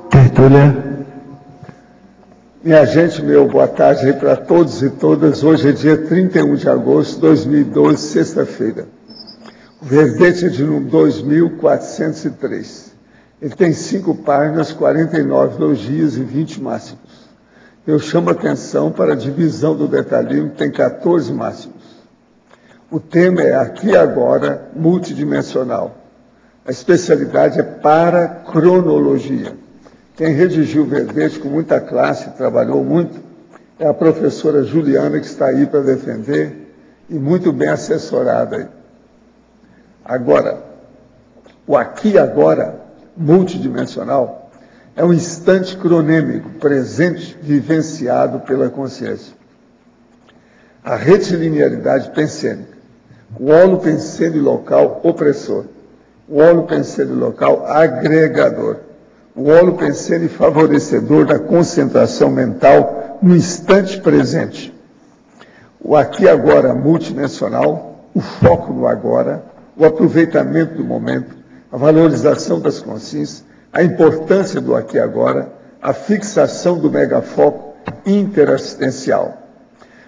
Tertúlia. Minha gente, boa tarde aí para todos e todas. Hoje é dia 31 de agosto de 2012, sexta-feira. O verbete é de número 2403. Ele tem 5 páginas, 49 elogios e 20 máximos. Eu chamo a atenção para a divisão do detalhismo, que tem 14 máximos. O tema é aqui e agora, multidimensional. A especialidade é paracronologia. Quem redigiu o verbete com muita classe, trabalhou muito, é a professora Juliana, que está aí para defender, e muito bem assessorada aí. Agora, o aqui e agora, multidimensional, é um instante cronêmico, presente, vivenciado pela consciência. A retilinearidade pensênica, o olo pensênio local opressor, o olo pensênio local agregador, o olo pensênio favorecedor da concentração mental no instante presente. O aqui e agora multidimensional, o foco no agora, o aproveitamento do momento, a valorização das consciências, a importância do aqui e agora, a fixação do megafoco interassistencial,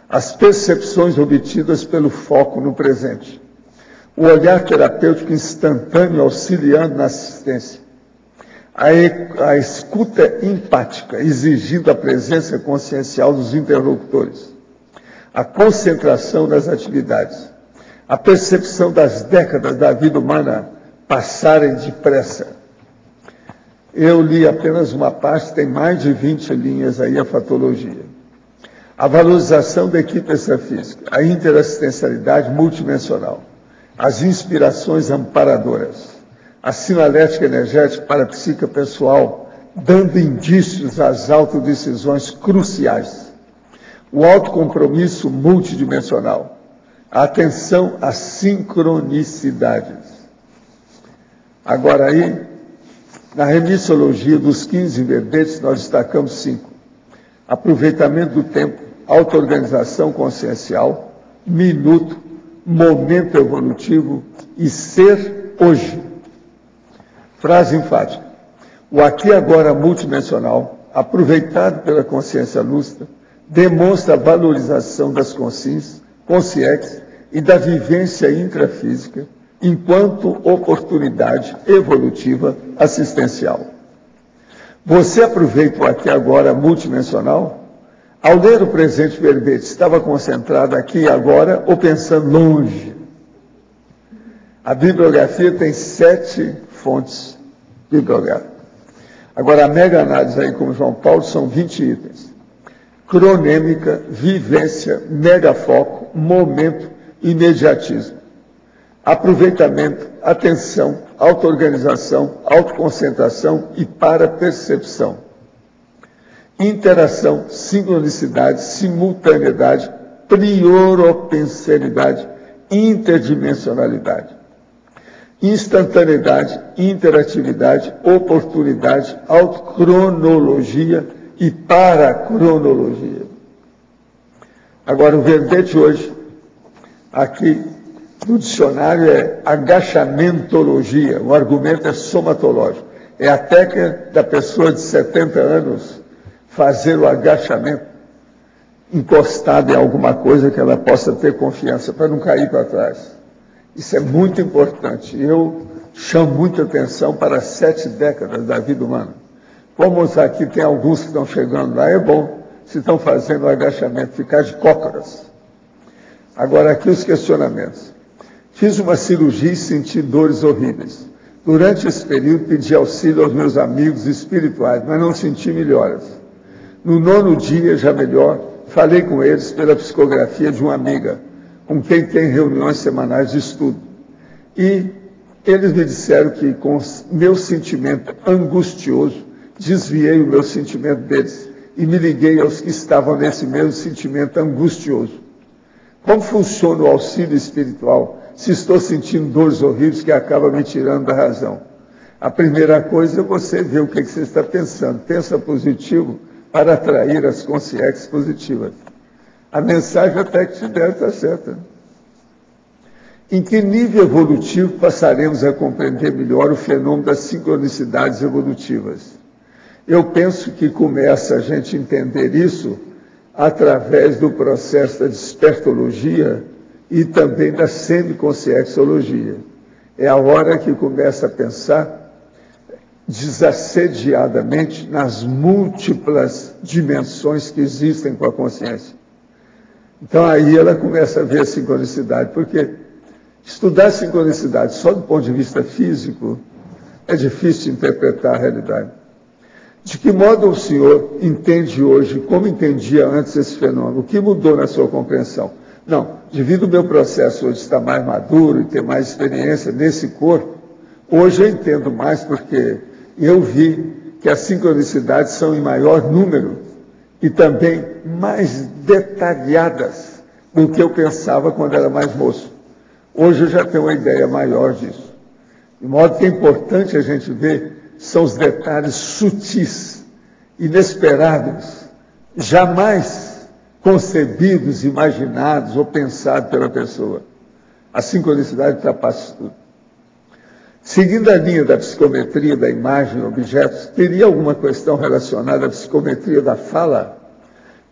as percepções obtidas pelo foco no presente, o olhar terapêutico instantâneo auxiliando na assistência, a escuta empática, exigindo a presença consciencial dos interlocutores, a concentração das atividades, a percepção das décadas da vida humana passarem depressa. Eu li apenas uma parte, tem mais de 20 linhas aí a fatologia. A valorização da equipe extrafísica, a interassistencialidade multidimensional, as inspirações amparadoras, a sinalética energética para a psique pessoal, dando indícios às autodecisões cruciais, o autocompromisso multidimensional, a atenção às sincronicidades. Agora aí, na remissologia dos 15 verbetes, nós destacamos 5. Aproveitamento do tempo, auto-organização consciencial, minuto, momento evolutivo e ser hoje. Frase enfática. O aqui e agora multidimensional, aproveitado pela consciência lúcida, demonstra a valorização das consciências e da vivência intrafísica enquanto oportunidade evolutiva assistencial. Você aproveita o aqui e agora multidimensional? Ao ler o presente verbete, estava concentrado aqui e agora ou pensando longe? A bibliografia tem 7 fontes bibliográficas. Agora, a mega análise aí, como João Paulo, são 20 itens. Cronêmica, vivência, megafoco, momento, imediatismo. Aproveitamento, atenção, auto-organização, autoconcentração e para-percepção. Interação, sincronicidade, simultaneidade, prioropensenidade, interdimensionalidade. Instantaneidade, interatividade, oportunidade, autocronologia e paracronologia. Agora, o verbete hoje, aqui no dicionário, é agachamentologia. O argumento é somatológico. É a técnica da pessoa de 70 anos fazer o agachamento encostado em alguma coisa que ela possa ter confiança, para não cair para trás. Isso é muito importante. Eu chamo muita atenção para as 7 décadas da vida humana. Como aqui tem alguns que estão chegando lá, é bom, se estão fazendo o agachamento, ficar de cócoras. Agora, aqui os questionamentos. Fiz uma cirurgia e senti dores horríveis. Durante esse período, pedi auxílio aos meus amigos espirituais, mas não senti melhoras. No 9º dia, já melhor, falei com eles pela psicografia de uma amiga, com quem tem reuniões semanais de estudo. E eles me disseram que, com meu sentimento angustioso, desviei o meu sentimento deles e me liguei aos que estavam nesse mesmo sentimento angustioso. Como funciona o auxílio espiritual se estou sentindo dores horríveis que acabam me tirando da razão? A primeira coisa é você ver o que você está pensando. Pensa positivo para atrair as consciências positivas. A mensagem até que te der está certa. Em que nível evolutivo passaremos a compreender melhor o fenômeno das sincronicidades evolutivas? Eu penso que começa a gente entender isso através do processo da despertologia e também da semiconscienciologia. É a hora que começa a pensar desassediadamente nas múltiplas dimensões que existem com a consciência. Então aí ela começa a ver a sincronicidade, porque estudar a sincronicidade só do ponto de vista físico é difícil de interpretar a realidade. De que modo o senhor entende hoje, como entendia antes esse fenômeno? O que mudou na sua compreensão? Não, devido ao meu processo hoje estar mais maduro e ter mais experiência nesse corpo, hoje eu entendo mais porque eu vi que as sincronicidades são em maior número e também mais detalhadas do que eu pensava quando era mais moço. Hoje eu já tenho uma ideia maior disso. De modo que é importante a gente ver são os detalhes sutis, inesperados, jamais concebidos, imaginados ou pensados pela pessoa. A sincronicidade ultrapassa tudo. Seguindo a linha da psicometria da imagem e objetos, teria alguma questão relacionada à psicometria da fala?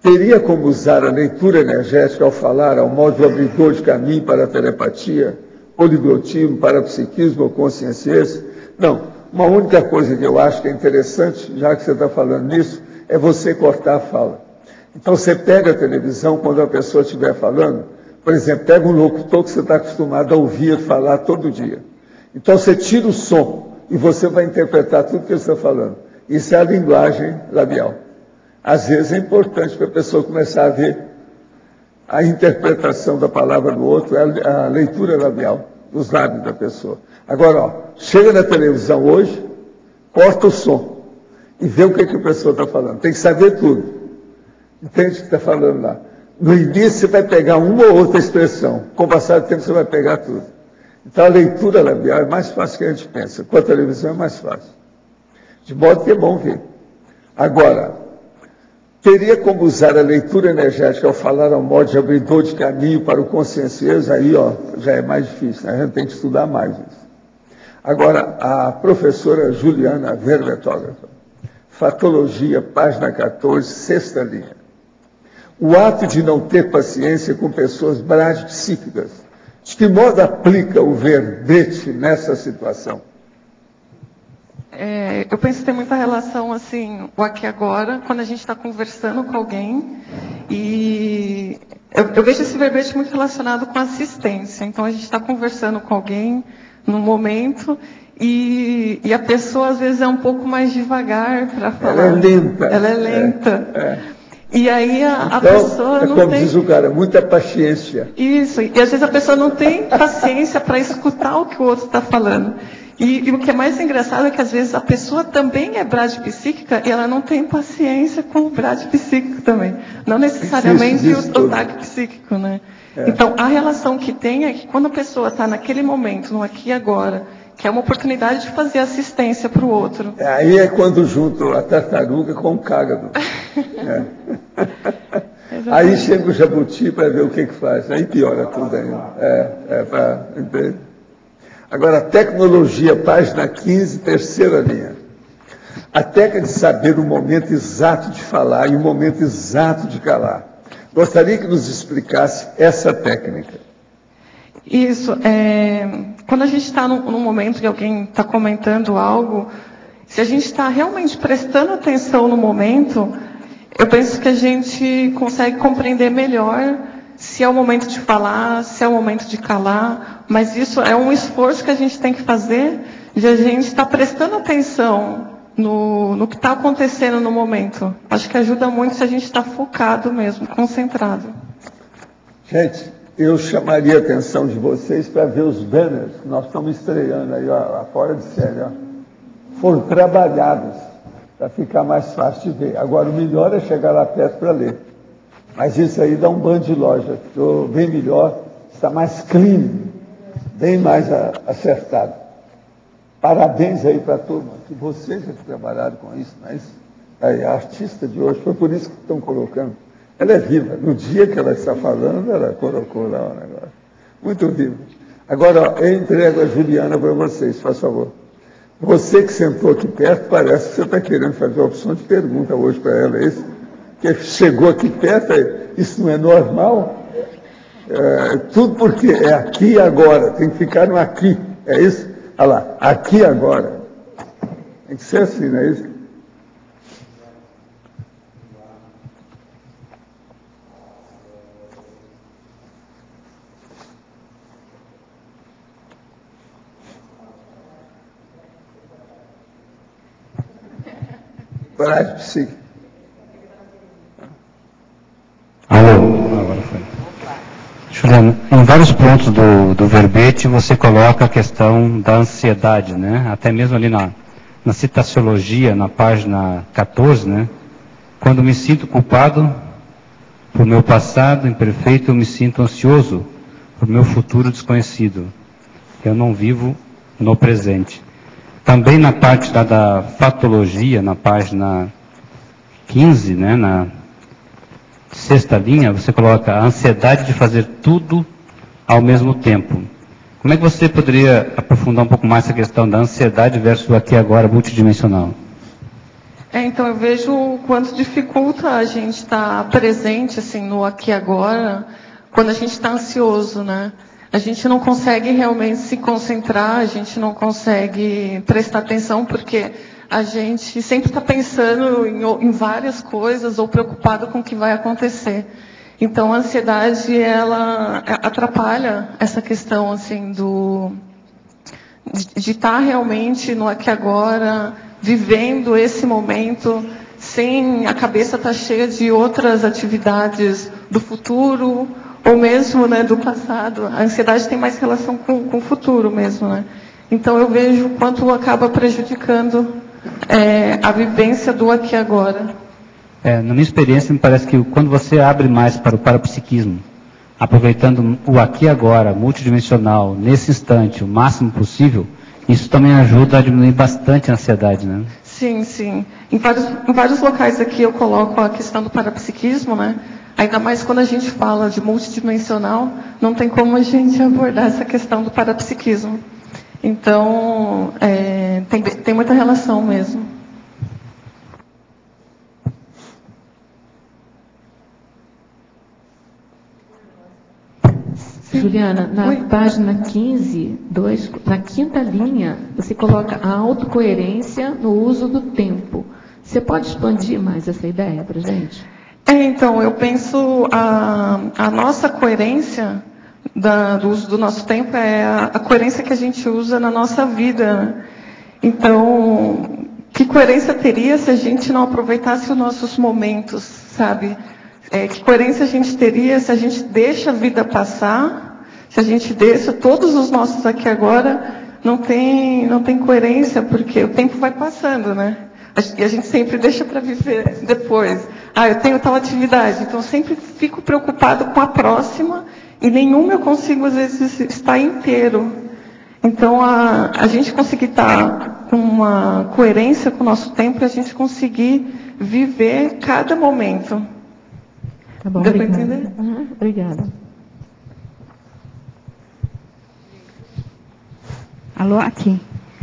Teria como usar a leitura energética ao falar, ao modo de abridor de caminho para a telepatia, poliglotismo, parapsiquismo ou consciência? Não. Uma única coisa que eu acho que é interessante, já que você está falando nisso, é você cortar a fala. Então você pega a televisão, quando a pessoa estiver falando, por exemplo, pega um locutor que você está acostumado a ouvir falar todo dia. Então você tira o som e você vai interpretar tudo que ele está falando. Isso é a linguagem labial. Às vezes é importante para a pessoa começar a ver a interpretação da palavra do outro, a leitura labial dos lábios da pessoa. Agora, ó, chega na televisão hoje, corta o som e vê o que a pessoa está falando. Tem que saber tudo. Entende o que está falando lá? No início você vai pegar uma ou outra expressão. Com o passar do tempo você vai pegar tudo. Então a leitura labial é mais fácil que a gente pensa. Com a televisão é mais fácil. De modo que é bom ver. Agora, teria como usar a leitura energética ao falar ao modo de abridor de caminho para o consciencioso? Aí, ó, já é mais difícil, né? A gente tem que estudar mais isso. Agora, a professora Juliana Verbetógrafa, Fatologia, página 14, sexta linha. O ato de não ter paciência com pessoas bradipsíquicas, de que modo aplica o verbete nessa situação? Eu penso que tem muita relação, assim, o aqui e agora, quando a gente está conversando com alguém, e eu vejo esse verbete muito relacionado com assistência. Então, a gente está conversando com alguém no momento, e a pessoa, às vezes, é um pouco mais devagar para falar. Ela é lenta. Ela é lenta. E aí a então, pessoa não como tem... diz o cara, muita paciência. Isso, e às vezes a pessoa não tem paciência para escutar o que o outro está falando. E o que é mais engraçado é que às vezes a pessoa também é bradipsíquica e ela não tem paciência com o bradipsíquico também. Não necessariamente o TAC psíquico, né? Então, a relação que tem é que quando a pessoa está naquele momento, no aqui e agora, que é uma oportunidade de fazer assistência para o outro. Aí é quando junto a tartaruga com o cágado. Aí chega o jabuti para ver o que faz. Aí piora tudo ainda. Entender? Agora, tecnologia, página 15, terceira linha. A técnica de saber o momento exato de falar e o momento exato de calar. Gostaria que nos explicasse essa técnica. Isso. Quando a gente está num momento que alguém está comentando algo, se a gente está realmente prestando atenção no momento, eu penso que a gente consegue compreender melhor se é o momento de falar, se é o momento de calar, mas isso é um esforço que a gente tem que fazer de a gente estar prestando atenção no que está acontecendo no momento. Acho que ajuda muito se a gente está focado mesmo, concentrado. Gente, eu chamaria a atenção de vocês para ver os banners que nós estamos estreando aí, ó, fora de série. Ó. Foram trabalhados para ficar mais fácil de ver. Agora, o melhor é chegar lá perto para ler. Mas isso aí dá um banho de loja. Ficou bem melhor, está mais clean, bem mais acertado. Parabéns aí para a turma, que vocês já trabalharam com isso, mas a artista de hoje, foi por isso que estão colocando. Ela é viva. No dia que ela está falando, ela colocou lá o negócio. Muito viva. Agora, ó, eu entrego a Juliana para vocês, por favor. Você que sentou aqui perto, parece que você está querendo fazer uma opção de pergunta hoje para ela, é isso? Que chegou aqui perto, isso não é normal? Tudo porque é aqui e agora, tem que ficar no aqui, é isso? Olha lá, aqui e agora. Tem que ser assim, não é isso? Coragem, psique. Alô, agora foi. Juliana, em vários pontos do verbete você coloca a questão da ansiedade, né? Até mesmo ali na citaciologia, na página 14, né? Quando me sinto culpado por meu passado imperfeito, eu me sinto ansioso por meu futuro desconhecido. Eu não vivo no presente. Também na parte da fatologia, na página 15, né, na sexta linha, você coloca a ansiedade de fazer tudo ao mesmo tempo. Como é que você poderia aprofundar um pouco mais essa questão da ansiedade versus o aqui e agora multidimensional? Então eu vejo o quanto dificulta a gente estar presente assim, no aqui e agora, quando a gente está ansioso, né? A gente não consegue realmente se concentrar, a gente não consegue prestar atenção, porque a gente sempre está pensando em várias coisas ou preocupado com o que vai acontecer. Então, a ansiedade, ela atrapalha essa questão assim, de estar realmente no aqui e agora, vivendo esse momento, sem a cabeça estar cheia de outras atividades do futuro, ou mesmo, né, do passado. A ansiedade tem mais relação com o futuro mesmo, né? Então eu vejo o quanto acaba prejudicando a vivência do aqui e agora. Na minha experiência, me parece que quando você abre mais para o parapsiquismo, aproveitando o aqui e agora, multidimensional, nesse instante, o máximo possível, isso também ajuda a diminuir bastante a ansiedade, né? Sim, sim. Em vários locais aqui eu coloco a questão do parapsiquismo, né? Ainda mais quando a gente fala de multidimensional, não tem como a gente abordar essa questão do parapsiquismo. Então, tem muita relação mesmo. Juliana, na página 15, na quinta linha, você coloca a autocoerência no uso do tempo. Você pode expandir mais essa ideia para a gente? Então, eu penso a nossa coerência do uso do nosso tempo é a coerência que a gente usa na nossa vida. Então, que coerência teria se a gente não aproveitasse os nossos momentos, sabe? Que coerência a gente teria se a gente deixa a vida passar, se a gente deixa todos os nossos aqui agora, não tem coerência, porque o tempo vai passando, né? E a gente sempre deixa para viver depois. Eu tenho tal atividade, então eu sempre fico preocupado com a próxima e nenhuma eu consigo, às vezes, estar inteiro. Então, a gente conseguir estar com uma coerência com o nosso tempo e a gente conseguir viver cada momento. Tá bom, deu para obrigada. entender? Obrigada. Alô, aqui.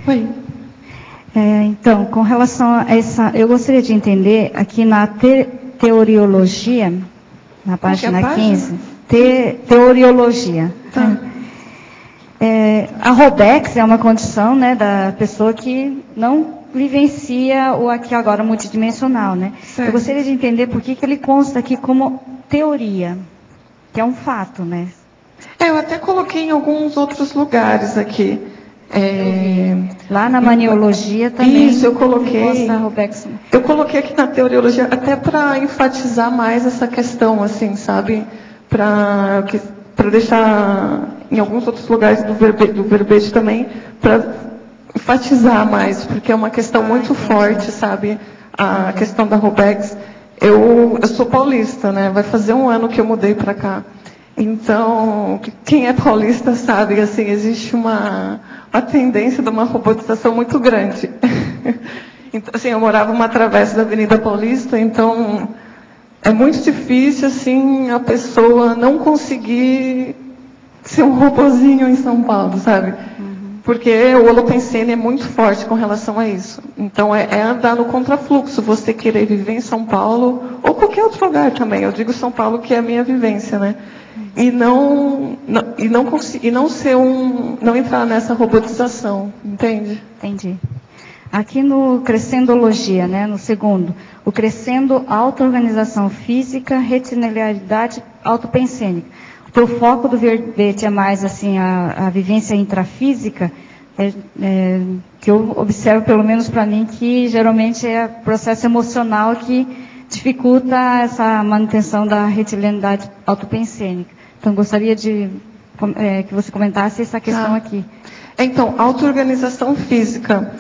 Oi. Então, com relação a essa, eu gostaria de entender aqui na teoriologia, na página 15, teoriologia. Tá. A ROBEX é uma condição, né, da pessoa que não vivencia o aqui agora multidimensional, né? Certo. Eu gostaria de entender por que ele consta aqui como teoria, que é um fato, né? Eu até coloquei em alguns outros lugares aqui. Lá na maniologia também. Isso, eu coloquei. Consta a ROBEX. Eu coloquei aqui na teoriologia até para enfatizar mais essa questão, assim, sabe? Para deixar em alguns outros lugares do verbete também, para enfatizar mais, porque é uma questão muito forte, sabe? A questão da ROBEX. Eu sou paulista, né? Vai fazer 1 ano que eu mudei para cá. Então, quem é paulista sabe, assim, existe uma tendência de uma robotização muito grande. Então, assim, eu morava numa travessa da Avenida Paulista, então é muito difícil, assim, a pessoa não conseguir ser um robozinho em São Paulo, sabe? Porque o Holopensene é muito forte com relação a isso. Então, é andar no contrafluxo, você querer viver em São Paulo, ou qualquer outro lugar também. Eu digo São Paulo, que é a minha vivência, né? E não entrar nessa robotização, entende? Entendi. Aqui no Crescendologia, né, no segundo, o Crescendo Auto-Organização Física, Retinilidade Autopensênica. O teu foco do verbete é mais assim a vivência intrafísica, que eu observo, pelo menos para mim, que geralmente é o processo emocional que dificulta essa manutenção da retilidade autopensênica. Então, gostaria de que você comentasse essa questão aqui. Então, auto-organização física.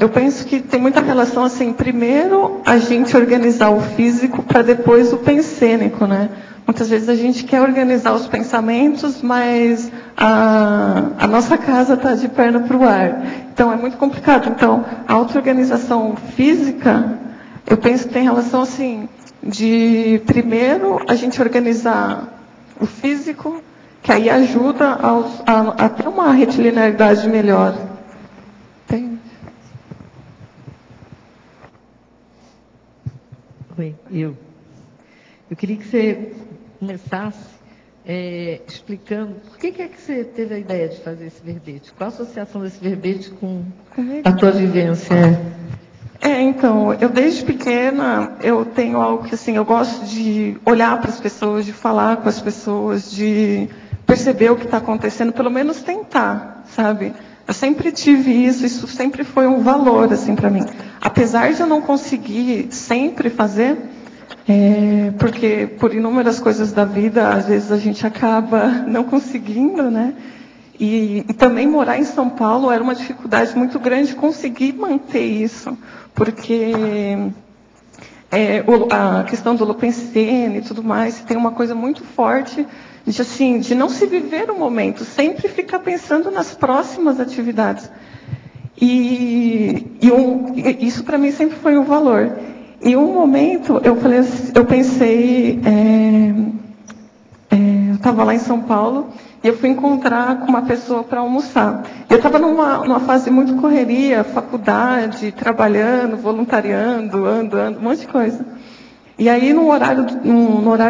Eu penso que tem muita relação, assim, primeiro a gente organizar o físico para depois o pensênico, né? Muitas vezes a gente quer organizar os pensamentos, mas a nossa casa está de perna para o ar. Então, é muito complicado. Então, a auto-organização física, eu penso que tem relação, assim, de primeiro a gente organizar o físico, que aí ajuda a ter uma retilinearidade melhor. Tem? Oi, eu queria que você começasse explicando por que é que você teve a ideia de fazer esse verbete. Qual a associação desse verbete com a tua vivência? Então, eu desde pequena, eu tenho algo que, assim, eu gosto de olhar para as pessoas, de falar com as pessoas, de perceber o que está acontecendo, pelo menos tentar, sabe? Eu sempre tive isso sempre foi um valor, assim, para mim. Apesar de eu não conseguir sempre fazer, porque por inúmeras coisas da vida, às vezes a gente acaba não conseguindo, né? E também morar em São Paulo era uma dificuldade muito grande conseguir manter isso, porque a questão do Holopensene e tudo mais, tem uma coisa muito forte de não se viver o momento, sempre ficar pensando nas próximas atividades. Isso para mim sempre foi um valor. Em um momento, eu pensei, eu estava lá em São Paulo, e eu fui encontrar com uma pessoa para almoçar. Eu estava numa fase muito correria, faculdade, trabalhando, voluntariando, andando, um monte de coisa. E aí, no horário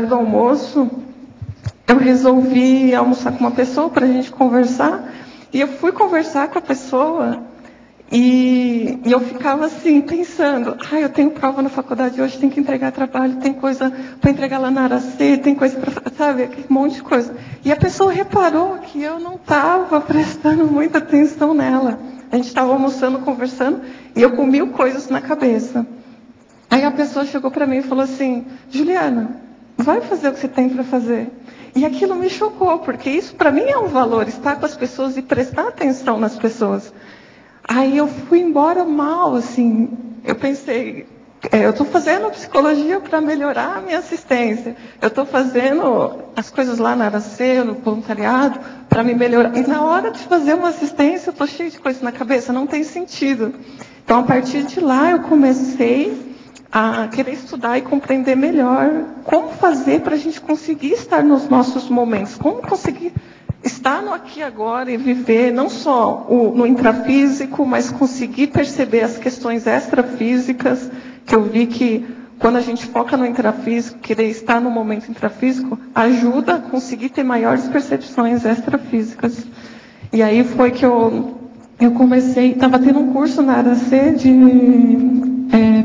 do almoço, eu resolvi almoçar com uma pessoa para a gente conversar. E eu fui conversar com a pessoa e eu ficava assim, pensando, eu tenho prova na faculdade hoje, tenho que entregar trabalho, tem coisa para entregar lá na Aracê, tem coisa para, sabe, aquele monte de coisa. E a pessoa reparou que eu não estava prestando muita atenção nela. A gente estava almoçando, conversando, e eu com 1000 coisas na cabeça. Aí a pessoa chegou para mim e falou assim, Juliana, vai fazer o que você tem para fazer. E aquilo me chocou, porque isso para mim é um valor, estar com as pessoas e prestar atenção nas pessoas. Aí eu fui embora mal, assim, eu pensei, eu estou fazendo psicologia para melhorar a minha assistência, eu estou fazendo as coisas lá na Aracê, no voluntariado, para me melhorar. E na hora de fazer uma assistência, eu estou cheia de coisa na cabeça, não tem sentido. Então, a partir de lá, eu comecei a querer estudar e compreender melhor como fazer para a gente conseguir estar nos nossos momentos, como conseguir estar no aqui e agora e viver não só no intrafísico, mas conseguir perceber as questões extrafísicas, que eu vi que quando a gente foca no intrafísico, querer estar no momento intrafísico, ajuda a conseguir ter maiores percepções extrafísicas. E aí foi que eu comecei, estava tendo um curso na Aracê de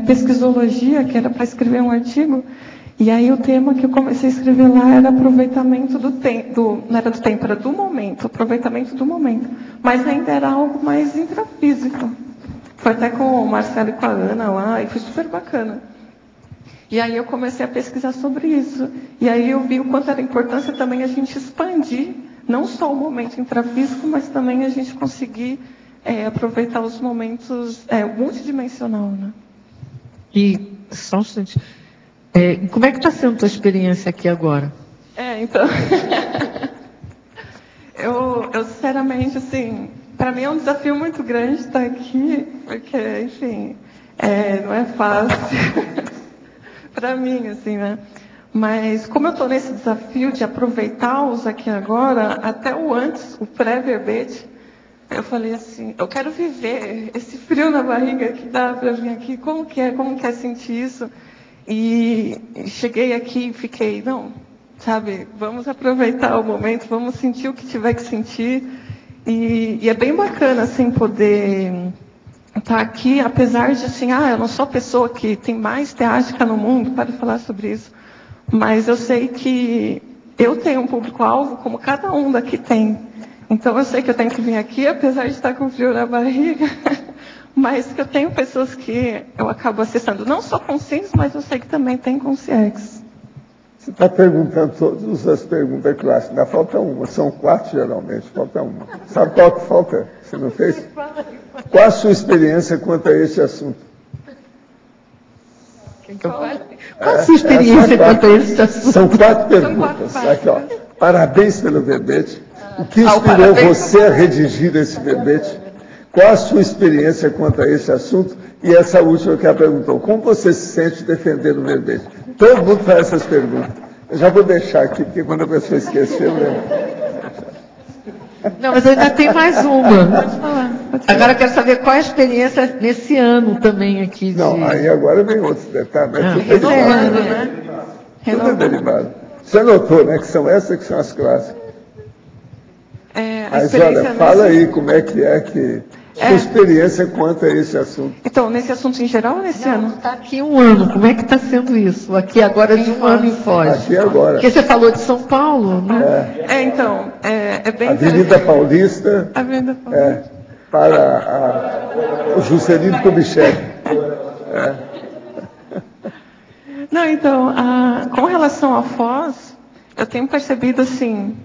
pesquisologia, que era para escrever um artigo. E aí o tema que eu comecei a escrever lá era aproveitamento do tempo, não era do tempo, era do momento, aproveitamento do momento. Mas ainda era algo mais intrafísico. Foi até com o Marcelo e com a Ana lá, e foi super bacana. E aí eu comecei a pesquisar sobre isso. E aí eu vi o quanto era importância também a gente expandir, não só o momento intrafísico, mas também a gente conseguir aproveitar os momentos multidimensional, né? E, só um instante, como é que está sendo a tua experiência aqui agora? Então, eu sinceramente, assim, para mim é um desafio muito grande estar aqui, porque, enfim, não é fácil para mim, assim, né? Mas como eu estou nesse desafio de aproveitá-los aqui agora, até o antes, o pré-verbete, eu falei assim, eu quero viver esse frio na barriga que dá para vir aqui, como que é sentir isso? E cheguei aqui e fiquei, não, sabe, vamos aproveitar o momento, vamos sentir o que tiver que sentir. E é bem bacana, assim, poder estar aqui, apesar de, assim, eu não sou a pessoa que tem mais teática no mundo para falar sobre isso, mas eu sei que eu tenho um público-alvo como cada um daqui tem. Então eu sei que eu tenho que vir aqui, apesar de estar com frio na barriga, mas que eu tenho pessoas que eu acabo acessando, não só com SINS, mas eu sei que também tem com CIEX. Você está perguntando todas as perguntas clássicas, ainda falta uma, são 4 geralmente, falta uma. Sabe qual que falta? Você não fez? Qual a sua experiência quanto a esse assunto? Qual a sua experiência quanto a esse assunto? São 4 perguntas. Aqui, ó. Parabéns pelo verbete. O que inspirou você a redigir esse verbete? Qual a sua experiência quanto a esse assunto? E essa última que ela perguntou, como você se sente defendendo o verbete? Todo mundo faz essas perguntas. Eu já vou deixar aqui, porque quando a pessoa esquecer, eu lembro. Não, mas ainda tem mais uma. Agora eu quero saber qual é a experiência nesse ano também aqui. Não, aí agora vem outros detalhes. Mas tudo Renovando, né? Tudo é derivado. Você notou, né, que são essas que são as clássicas. Mas olha, fala aí como é que sua experiência quanto a esse assunto. Então, nesse assunto em geral ou nesse ano? Está aqui um ano, como é que está sendo isso? Aqui agora de um ano em Foz. Aqui agora. Porque você falou de São Paulo, né? Então, é bem Avenida Paulista. Avenida Paulista. Para o Juscelino Kubitschek. Não, então, com relação a Foz, eu tenho percebido assim,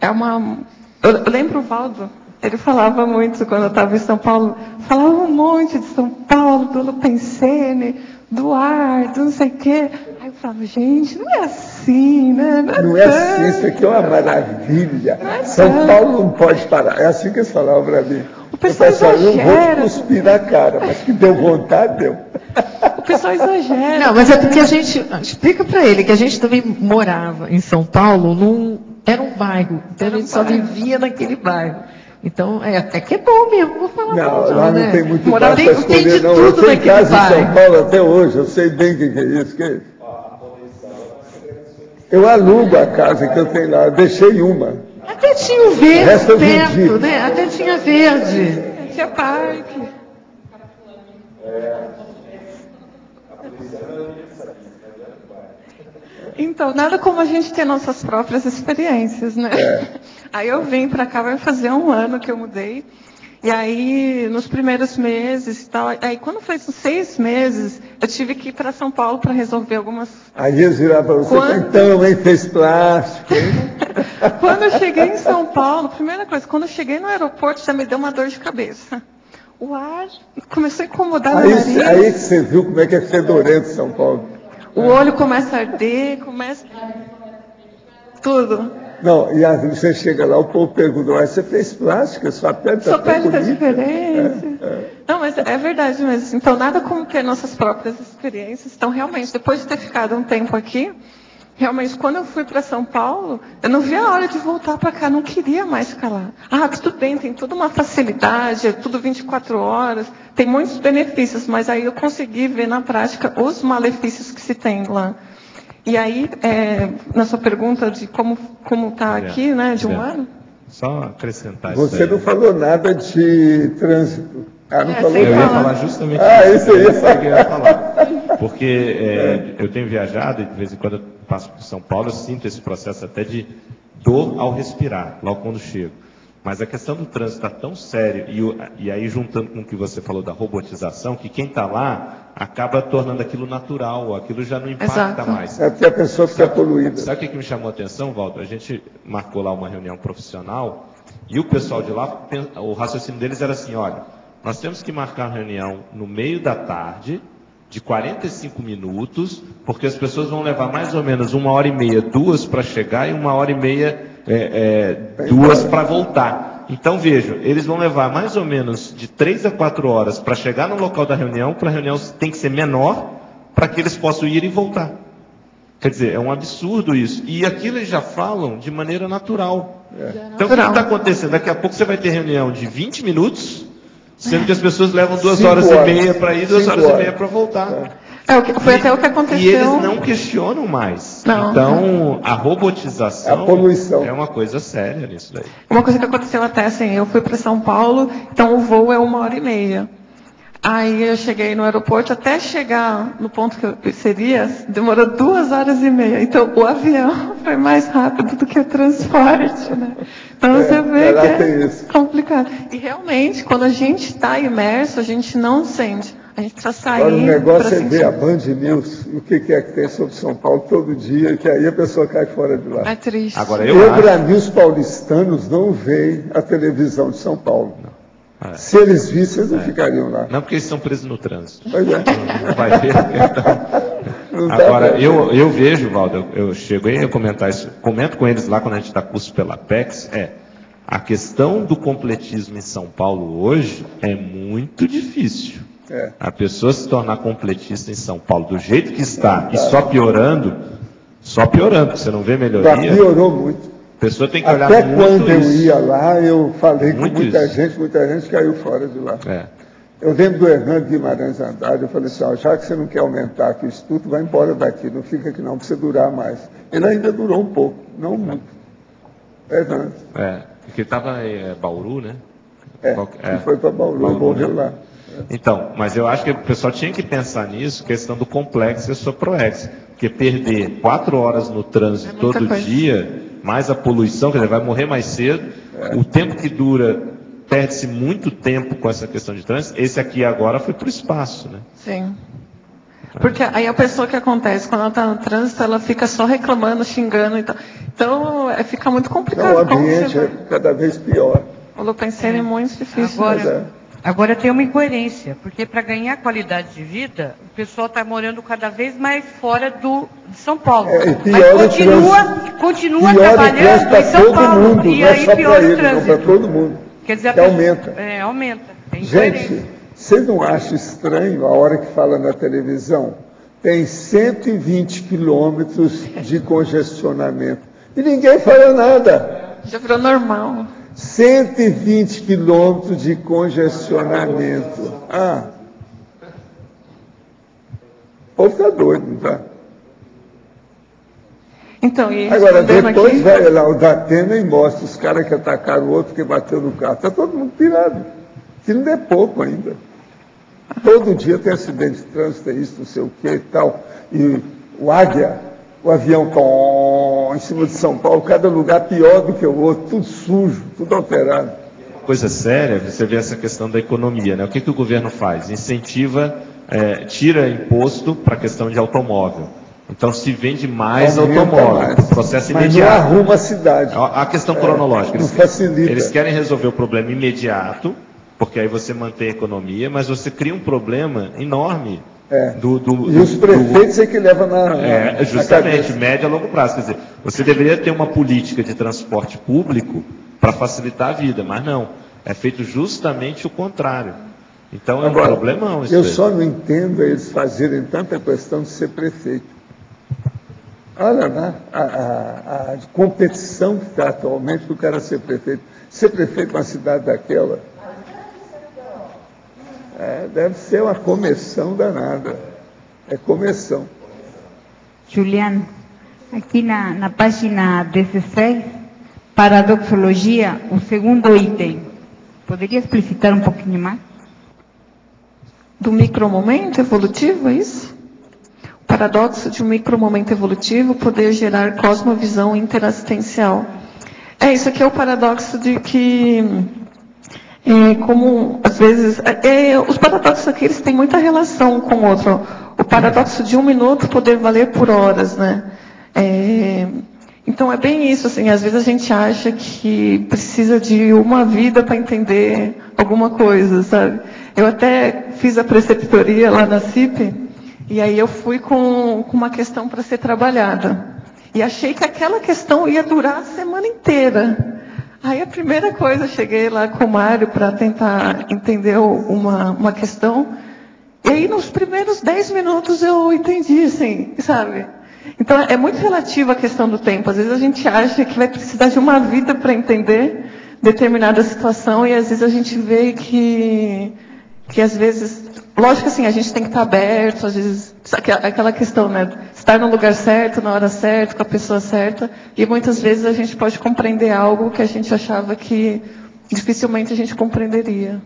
eu lembro o Valdo, ele falava muito quando eu estava em São Paulo, falava um monte de São Paulo, do Lupensene, do ar, do não sei o quê. Aí eu falava, gente, não é assim, né? Não é assim, isso aqui é uma maravilha. São Paulo não pode parar. É assim que eles falavam para mim. O pessoal não vou te cuspir na cara, mas que deu vontade, deu. O pessoal exagera. Não, mas é porque a gente, explica para ele que a gente também morava em São Paulo, era um bairro, então a gente só vivia naquele bairro. Então, até que é bom mesmo, vou falar. Não, lá não tem muito bairro para escolher, não. Eu tenho casa em São Paulo até hoje, eu sei bem o que é isso. Eu alugo a casa que eu tenho lá, eu deixei uma. Até tinha o verde perto, né? Até tinha verde. Tinha parque. Então, nada como a gente ter nossas próprias experiências, né? Aí eu vim para cá, vai fazer um ano que eu mudei. E aí, nos primeiros meses e tal, aí quando foi 6 meses, eu tive que ir para São Paulo para resolver algumas... Aí eles viraram para você, então, hein, fez plástico, hein? Quando eu cheguei em São Paulo, primeira coisa, quando eu cheguei no aeroporto, já me deu uma dor de cabeça. O ar começou a incomodar no nariz. Aí que você viu como é que é fedorento São Paulo. O olho começa a arder, tudo. Não, e aí você chega lá, o povo pergunta, mas você fez plástica? Sua pele está tão bonita. Sua pele está diferente. Não, mas é verdade mesmo. Então, nada como ter nossas próprias experiências. Então, realmente, depois de ter ficado um tempo aqui, realmente, quando eu fui para São Paulo, eu não vi a hora de voltar para cá, não queria mais ficar lá. Tudo bem, tem toda uma facilidade, é tudo 24 horas, tem muitos benefícios, mas aí eu consegui ver na prática os malefícios que se tem lá. E aí, na sua pergunta de como está aqui, né, de um ano? Só acrescentar isso. Você aí. não falou nada de trânsito. Não falou eu nada. ia falar justamente isso aí. Eu ia falar. Porque eu tenho viajado e de vez em quando eu passo por São Paulo, eu sinto esse processo até de dor ao respirar, logo quando chego. Mas a questão do trânsito está tão sério, e aí juntando com o que você falou da robotização, que quem está lá acaba tornando aquilo natural, aquilo já não impacta mais. É porque a pessoa fica poluída. Sabe o que me chamou a atenção, Walter? A gente marcou lá uma reunião profissional, e o pessoal de lá, o raciocínio deles era assim, olha, nós temos que marcar uma reunião no meio da tarde, de 45 minutos, porque as pessoas vão levar mais ou menos 1h30, 2 para chegar e 1h30, 2 para voltar. Então vejam, eles vão levar mais ou menos de 3 a 4 horas para chegar no local da reunião, para a reunião tem que ser menor, para que eles possam ir e voltar. Quer dizer, é um absurdo isso. E aquilo eles já falam de maneira natural. Então, o que está acontecendo? Daqui a pouco você vai ter reunião de 20 minutos, sendo que as pessoas levam 2 horas e meia para ir, 2 horas e meia para voltar. Foi até o que aconteceu. E eles não questionam mais. Não. Então, a robotização A poluição. é uma coisa séria nisso daí. Uma coisa que aconteceu até assim, eu fui para São Paulo, então o voo é 1h30. Aí eu cheguei no aeroporto, até chegar no ponto que eu seria, demorou 2 horas e meia. Então o avião foi mais rápido do que o transporte, né? Então você vê que é complicado. E realmente, quando a gente está imerso, a gente não sente. A gente precisa sair. Agora o negócio é ver a Band News, o que é que tem sobre São Paulo todo dia, que aí a pessoa cai fora de lá. É triste. Agora, Para mim, os paulistanos não veem a televisão de São Paulo. Não. Se eles vissem, eles não ficariam lá. Não, porque eles estão presos no trânsito. Pois é. Não vai ver. Então. Agora, eu vejo, Valdo, eu cheguei a comentar isso, comento com eles lá quando a gente dá curso pela Apex, a questão do completismo em São Paulo hoje é muito difícil. A pessoa se tornar completista em São Paulo do jeito que está e só piorando, você não vê melhoria. Já piorou muito. A pessoa tem que olhar até muito quando eu isso. ia lá, eu falei com Muito muita isso. gente caiu fora de lá. Eu lembro do Hernando Guimarães Andrade, eu falei assim, já que você não quer aumentar aqui o estudo, vai embora daqui, não fica aqui não, para você durar mais. Ele ainda durou um pouco, não muito. Hernando. Porque estava em Bauru, né? Ele foi para Bauru, morreu lá. Então, mas eu acho que o pessoal tinha que pensar nisso, questão do complexo e soproex. Porque perder 4 horas no trânsito todo dia, mais a poluição, quer dizer, vai morrer mais cedo, o tempo que dura, perde-se muito tempo com essa questão de trânsito. Esse aqui agora foi para o espaço, né? Sim. Porque aí a pessoa que acontece, quando ela está no trânsito, ela fica só reclamando, xingando e tal. Então, fica muito complicado. Não, o ambiente é cada vez pior. O Lupensene é muito difícil. Agora tem uma incoerência, porque para ganhar qualidade de vida, o pessoal está morando cada vez mais fora de São Paulo. Mas continua trabalhando em São Paulo. Mundo, e aí piora o trânsito. Para todo mundo. Quer dizer, aumenta. Aumenta. Gente, você não acha estranho a hora que fala na televisão? Tem 120 quilômetros de congestionamento. E ninguém fala nada. Já virou normal. 120 quilômetros de congestionamento. O povo está doido, não está? Então, e agora, depois vai lá o Datena e mostra os caras que atacaram o outro que bateu no carro. Está todo mundo pirado. Que não é pouco ainda. Todo dia tem acidente de trânsito, isso, não sei o que e tal. E o Águia, o avião em cima de São Paulo, cada lugar pior do que o outro, tudo sujo, tudo alterado. Coisa séria, você vê essa questão da economia, né? O que o governo faz? Incentiva, tira imposto para a questão de automóvel. Então se vende mais automóvel, processo imediato. Mas não arruma a cidade. A questão cronológica. Não facilita. Eles querem resolver o problema imediato, porque aí você mantém a economia, mas você cria um problema enorme. E os prefeitos é que levam justamente, médio a longo prazo. Quer dizer, você deveria ter uma política de transporte público para facilitar a vida, mas não. É feito justamente o contrário. Então é um problemão isso. Eu só não entendo eles fazerem tanta questão de ser prefeito. Olha lá, a competição que está atualmente para o cara ser prefeito. Ser prefeito de uma cidade daquela. Deve ser uma começão danada. É começão. Juliano, aqui na página 16, paradoxologia, o segundo item. Poderia explicitar um pouquinho mais? Do micromomento evolutivo, é isso? O paradoxo de um micromomento evolutivo poder gerar cosmovisão interassistencial. Isso aqui é o paradoxo de que... como, às vezes, os paradoxos aqui, eles têm muita relação com o outro. O paradoxo de 1 minuto poder valer por horas, né? Então, é bem isso, assim, às vezes a gente acha que precisa de uma vida para entender alguma coisa, sabe? Eu até fiz a preceptoria lá na CIP, e aí eu fui com uma questão para ser trabalhada. E achei que aquela questão ia durar a semana inteira. Aí a primeira coisa, eu cheguei lá com o Mário para tentar entender uma questão, e aí nos primeiros 10 minutos eu entendi, assim, sabe? Então, é muito relativa a questão do tempo. Às vezes a gente acha que vai precisar de uma vida para entender determinada situação e às vezes a gente vê que às vezes, lógico assim, a gente tem que estar aberto, às vezes, aquela questão, né? Estar no lugar certo, na hora certa, com a pessoa certa, e muitas vezes a gente pode compreender algo que a gente achava que dificilmente a gente compreenderia.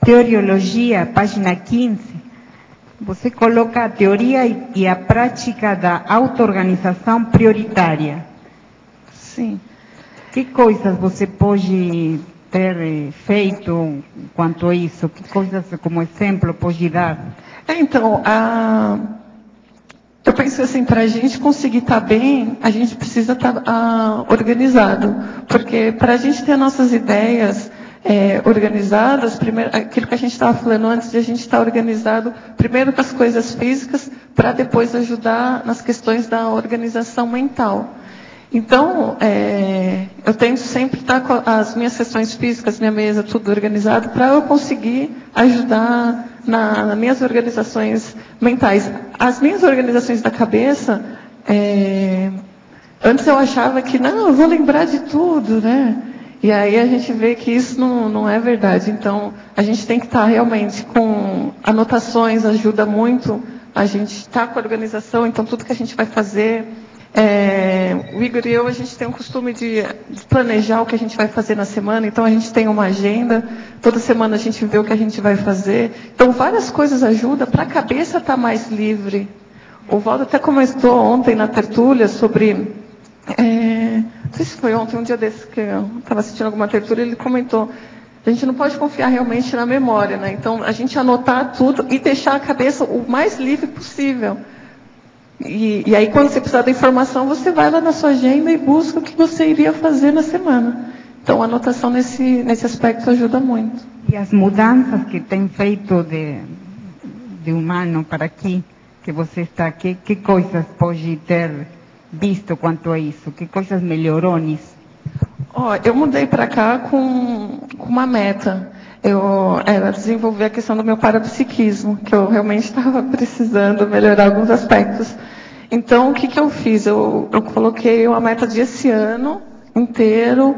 Teoriologia, página 15, você coloca a teoria e a prática da auto-organização prioritária. Sim. Que coisas você pode ter feito quanto a isso? Que coisas, como exemplo, pode dar? Então, eu penso assim, para a gente conseguir estar bem, a gente precisa estar organizado. Porque para a gente ter nossas ideias organizadas, primeiro, aquilo que a gente estava falando antes de a gente estar organizado, primeiro com as coisas físicas, para depois ajudar nas questões da organização mental. Então, eu tento sempre estar com as minhas sessões físicas, minha mesa, tudo organizado, para eu conseguir ajudar nas minhas organizações mentais. As minhas organizações da cabeça, antes eu achava que, não, eu vou lembrar de tudo, né? E aí a gente vê que isso não é verdade. Então, a gente tem que estar realmente com anotações, ajuda muito a gente estar com a organização, então tudo que a gente vai fazer... o Igor e eu, a gente tem o costume de planejar o que a gente vai fazer na semana, então a gente tem uma agenda, toda semana a gente vê o que a gente vai fazer, então várias coisas ajudam para a cabeça estar mais livre. O Valdo até comentou ontem na tertúlia sobre, não sei se foi ontem, um dia desse que eu estava assistindo alguma tertúlia, ele comentou, a gente não pode confiar realmente na memória, né? Então a gente anotar tudo e deixar a cabeça o mais livre possível. E aí, quando você precisar da informação, você vai lá na sua agenda e busca o que você iria fazer na semana. Então, a anotação nesse aspecto ajuda muito. E as mudanças que tem feito de um ano para aqui, que você está aqui, que coisas pode ter visto quanto a isso? Que coisas melhorou nisso? Eu mudei para cá com uma meta. Era desenvolver a questão do meu parapsiquismo, que eu realmente estava precisando melhorar alguns aspectos. Então, o que eu fiz? Eu coloquei uma meta de esse ano inteiro,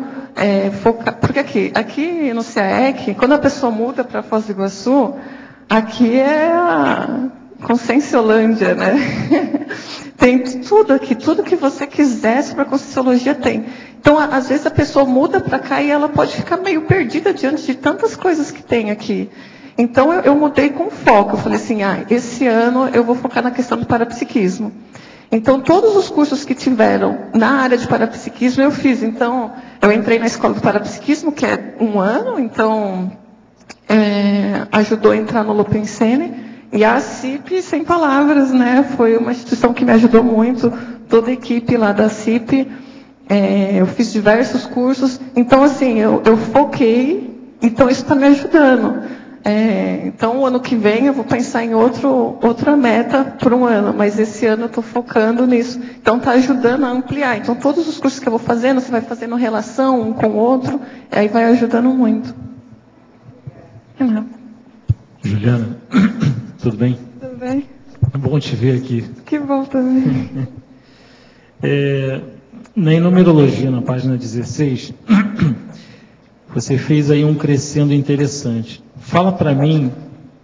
focar, porque aqui no CAEC, quando a pessoa muda para Foz do Iguaçu, aqui é a Conscienciolândia, né? Tem tudo aqui, tudo que você quisesse para a Conscienciologia tem. Então, às vezes a pessoa muda para cá e ela pode ficar meio perdida diante de tantas coisas que tem aqui. Então, eu mudei com foco. Eu falei assim, esse ano eu vou focar na questão do parapsiquismo. Então, todos os cursos que tiveram na área de parapsiquismo eu fiz. Então, eu entrei na escola do parapsiquismo, que é 1 ano, então ajudou a entrar no Lopensene. E a CIP, sem palavras, né? Foi uma instituição que me ajudou muito. Toda a equipe lá da CIP. Eu fiz diversos cursos. Então, assim, eu foquei. Então, isso está me ajudando. Então, o ano que vem eu vou pensar em outra meta por 1 ano. Mas esse ano eu estou focando nisso. Então, está ajudando a ampliar. Então, todos os cursos que eu vou fazendo, você vai fazendo relação um com o outro. Aí vai ajudando muito. Juliana, tudo bem? Tudo bem. É bom te ver aqui. Que bom também. Na numerologia, na página 16, você fez aí um crescendo interessante. Fala para mim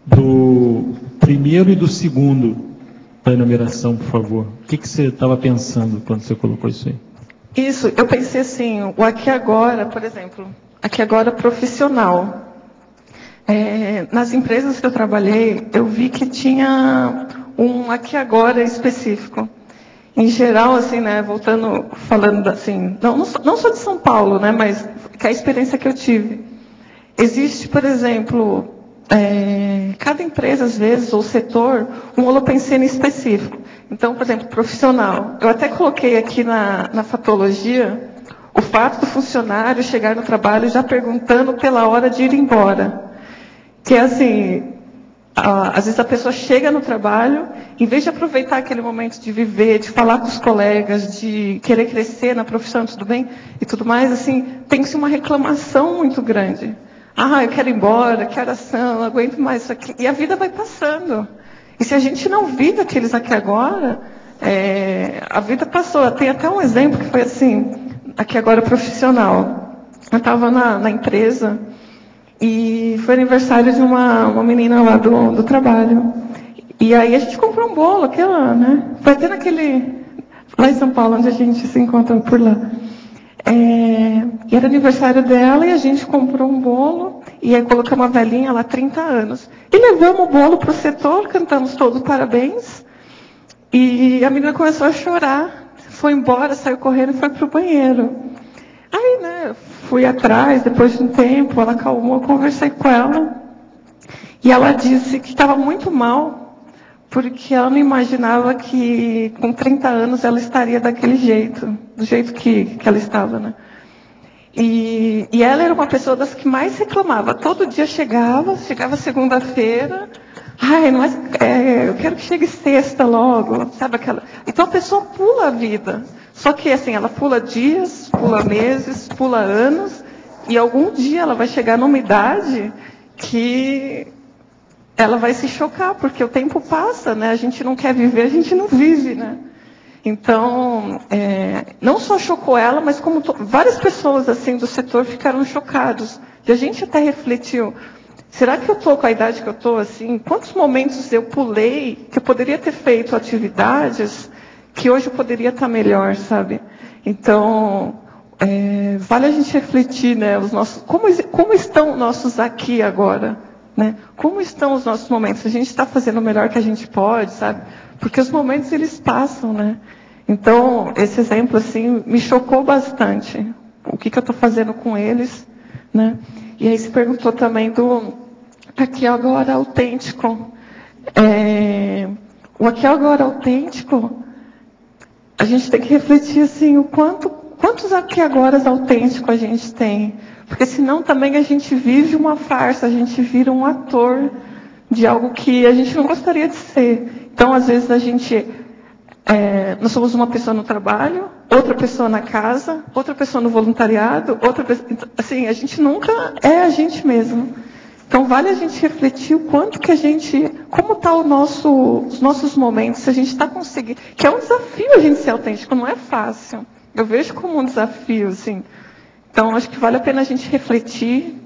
do primeiro e do segundo da numeração, por favor. O que você estava pensando quando você colocou isso aí? Isso, eu pensei assim, o aqui agora, por exemplo, aqui agora profissional. Nas empresas que eu trabalhei, eu vi que tinha um aqui agora específico. Em geral, assim, né, falando assim, não só de São Paulo, né, mas que é a experiência que eu tive. Existe, por exemplo, cada empresa, às vezes, ou setor, um holopensene específico. Então, por exemplo, profissional. Eu até coloquei aqui na fatologia o fato do funcionário chegar no trabalho já perguntando pela hora de ir embora. Que é assim, às vezes a pessoa chega no trabalho, em vez de aproveitar aquele momento de viver, de falar com os colegas, de querer crescer na profissão, tudo bem, e tudo mais, assim, tem-se uma reclamação muito grande. eu quero ir embora, que oração, não aguento mais isso aqui. E a vida vai passando. E se a gente não vive aqueles aqui agora, a vida passou. Tem até um exemplo que foi assim, aqui agora profissional. Eu estava na empresa e foi aniversário de uma menina lá do trabalho. E aí a gente comprou um bolo, aquela, né? Foi até lá em São Paulo, onde a gente se encontra por lá. E era aniversário dela e a gente comprou um bolo e aí colocamos uma velhinha lá, 30 anos. E levamos o bolo para o setor, cantamos todos parabéns. E a menina começou a chorar, foi embora, saiu correndo e foi para o banheiro. Aí, né, fui atrás, depois de um tempo, ela acalmou, eu conversei com ela. E ela disse que estava muito mal, porque ela não imaginava que com 30 anos ela estaria daquele jeito, do jeito que ela estava, né? E ela era uma pessoa das que mais reclamava. Todo dia chegava segunda-feira, eu quero que chegue sexta logo, sabe aquela? Então a pessoa pula a vida. Só que assim, ela pula dias, pula meses, pula anos, e algum dia ela vai chegar numa idade que ela vai se chocar, porque o tempo passa, né? A gente não quer viver, a gente não vive, né? Então, não só chocou ela, mas como várias pessoas assim do setor ficaram chocados. E a gente até refletiu, será que eu estou com a idade que eu estou assim? Quantos momentos eu pulei, que eu poderia ter feito atividades que hoje eu poderia estar melhor, sabe? Então, vale a gente refletir, né? Como estão nossos aqui agora? Né? Como estão os nossos momentos? A gente está fazendo o melhor que a gente pode, sabe? Porque os momentos, eles passam, né? Então, esse exemplo, assim, me chocou bastante. O que eu estou fazendo com eles, né? E aí se perguntou também do aqui agora autêntico. O aqui agora autêntico, a gente tem que refletir, assim, quantos aqui agora autênticos a gente tem. Porque senão também a gente vive uma farsa, a gente vira um ator de algo que a gente não gostaria de ser. Então, às vezes, nós somos uma pessoa no trabalho, outra pessoa na casa, outra pessoa no voluntariado, outra pessoa... Assim, a gente nunca é a gente mesmo. Então, vale a gente refletir o quanto que a gente... Como está os nossos momentos, se a gente está conseguindo... Que é um desafio a gente ser autêntico, não é fácil. Eu vejo como um desafio, assim... Então, acho que vale a pena a gente refletir,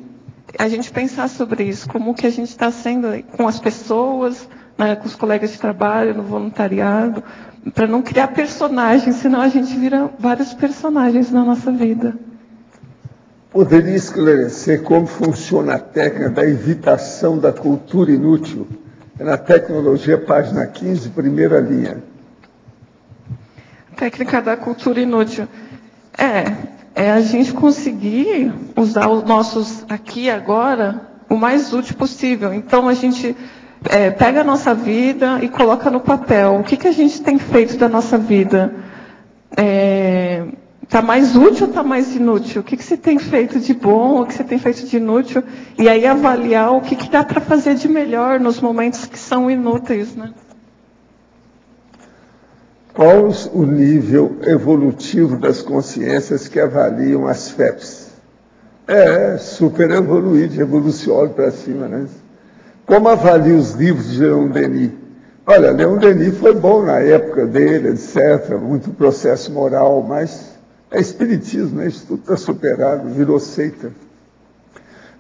a gente pensar sobre isso, como que a gente está sendo com as pessoas, né, com os colegas de trabalho, no voluntariado, para não criar personagens, senão a gente vira vários personagens na nossa vida. Poderia esclarecer como funciona a técnica da evitação da cultura inútil? É na tecnologia, página 15, primeira linha. Técnica da cultura inútil. É a gente conseguir usar os nossos aqui e agora o mais útil possível. Então, a gente pega a nossa vida e coloca no papel. O que a gente tem feito da nossa vida? Está mais útil ou está mais inútil? O que você tem feito de bom, o que você tem feito de inútil? E aí avaliar o que dá para fazer de melhor nos momentos que são inúteis, né? Qual o nível evolutivo das consciências que avaliam as FEPs? Super evoluído, evoluciona para cima, né? Como avalia os livros de Leon Denis? Olha, Leon Denis foi bom na época dele, etc., muito processo moral, mas é espiritismo, né? Isso tudo está superado, virou seita.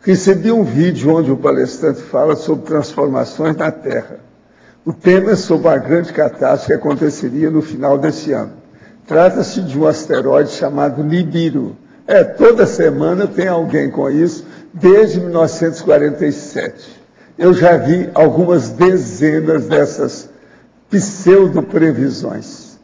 Recebi um vídeo onde o palestrante fala sobre transformações na Terra. O tema é sobre a grande catástrofe que aconteceria no final desse ano. Trata-se de um asteroide chamado Nibiru. Toda semana tem alguém com isso, desde 1947. Eu já vi algumas dezenas dessas pseudo-previsões.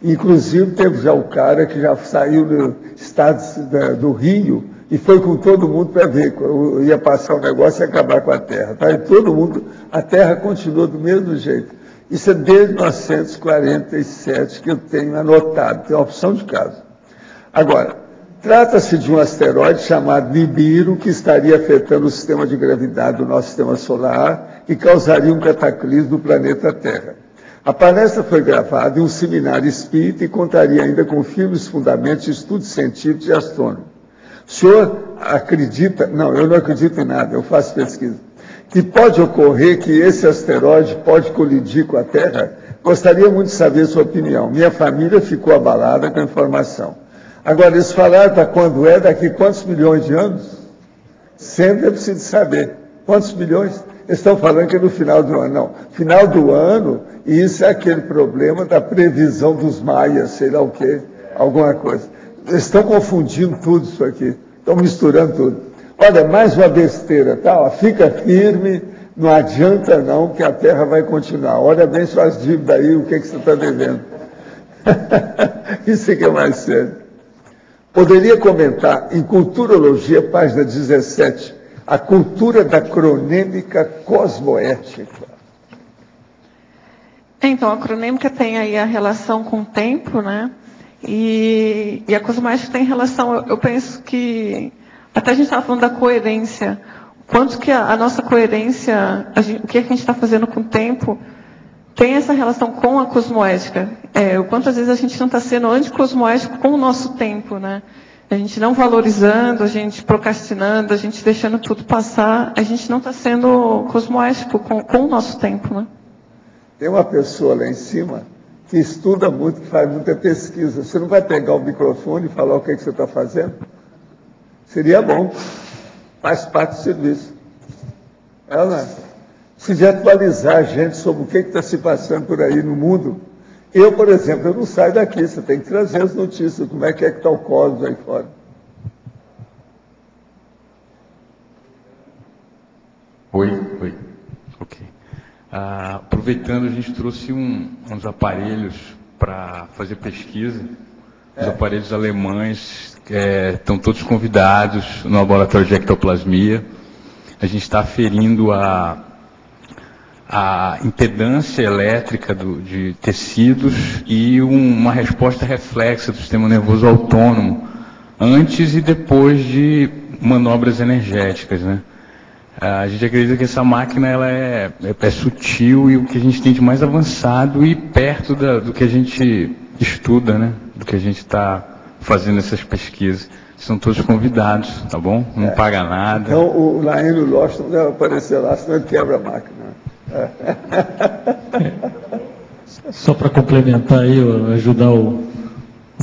Inclusive, teve já o cara que já saiu do estado do Rio e foi com todo mundo para ver, ia passar o negócio e acabar com a Terra. Tá? E todo mundo, a Terra continuou do mesmo jeito. Isso é desde 1947 que eu tenho anotado, tem uma opção de caso. Agora, trata-se de um asteroide chamado Nibiru, que estaria afetando o sistema de gravidade do nosso sistema solar e causaria um cataclismo no planeta Terra. A palestra foi gravada em um seminário espírita e contaria ainda com firmes fundamentos de estudos científicos e astrônomos. O senhor acredita, não, eu não acredito em nada, eu faço pesquisa, que pode ocorrer que esse asteroide pode colidir com a Terra? Gostaria muito de saber a sua opinião. Minha família ficou abalada com a informação. Agora, eles falaram para quando é, daqui quantos milhões de anos? Sempre é preciso saber. Quantos milhões? Eles estão falando que é no final do ano. Não, final do ano, e isso é aquele problema da previsão dos maias, sei lá o quê, alguma coisa. Eles estão confundindo tudo isso aqui, estão misturando tudo. Olha, mais uma besteira, tá? Ó, fica firme, não adianta não, que a Terra vai continuar. Olha bem suas dívidas aí, o que você está devendo. Isso aqui é mais sério. Poderia comentar, em Culturologia, página 17, a cultura da cronêmica cosmoética. Então, a cronêmica tem aí a relação com o tempo, né? E a cosmoética tem relação, eu penso que, até a gente estava falando da coerência, quanto que a nossa coerência, o que a gente está fazendo com o tempo, tem essa relação com a cosmoética. O quanto às vezes a gente não está sendo anticosmoético com o nosso tempo, né? A gente não valorizando, a gente procrastinando, a gente deixando tudo passar, a gente não está sendo cosmoético com o nosso tempo, né? Tem uma pessoa lá em cima que estuda muito, que faz muita pesquisa. Você não vai pegar o microfone e falar o que você está fazendo? Seria bom. Faz parte do serviço. Ela precisa atualizar a gente sobre o que está se passando por aí no mundo. Eu, por exemplo, eu não saio daqui. Você tem que trazer as notícias. Como é que está o cosmos aí fora? Oi. Ok. Aproveitando, a gente trouxe uns aparelhos para fazer pesquisa. Os aparelhos alemães estão todos convidados no laboratório de ectoplasmia. A gente está aferindo a impedância elétrica de tecidos e uma resposta reflexa do sistema nervoso autônomo antes e depois de manobras energéticas, né? A gente acredita que essa máquina ela é sutil e o que a gente tem de mais avançado e perto do que a gente estuda, né? Do que a gente está fazendo essas pesquisas. São todos convidados, tá bom? Não paga nada. Então o Laíno Lost não deve aparecer lá, senão ele quebra a máquina. Só para complementar aí, ajudar o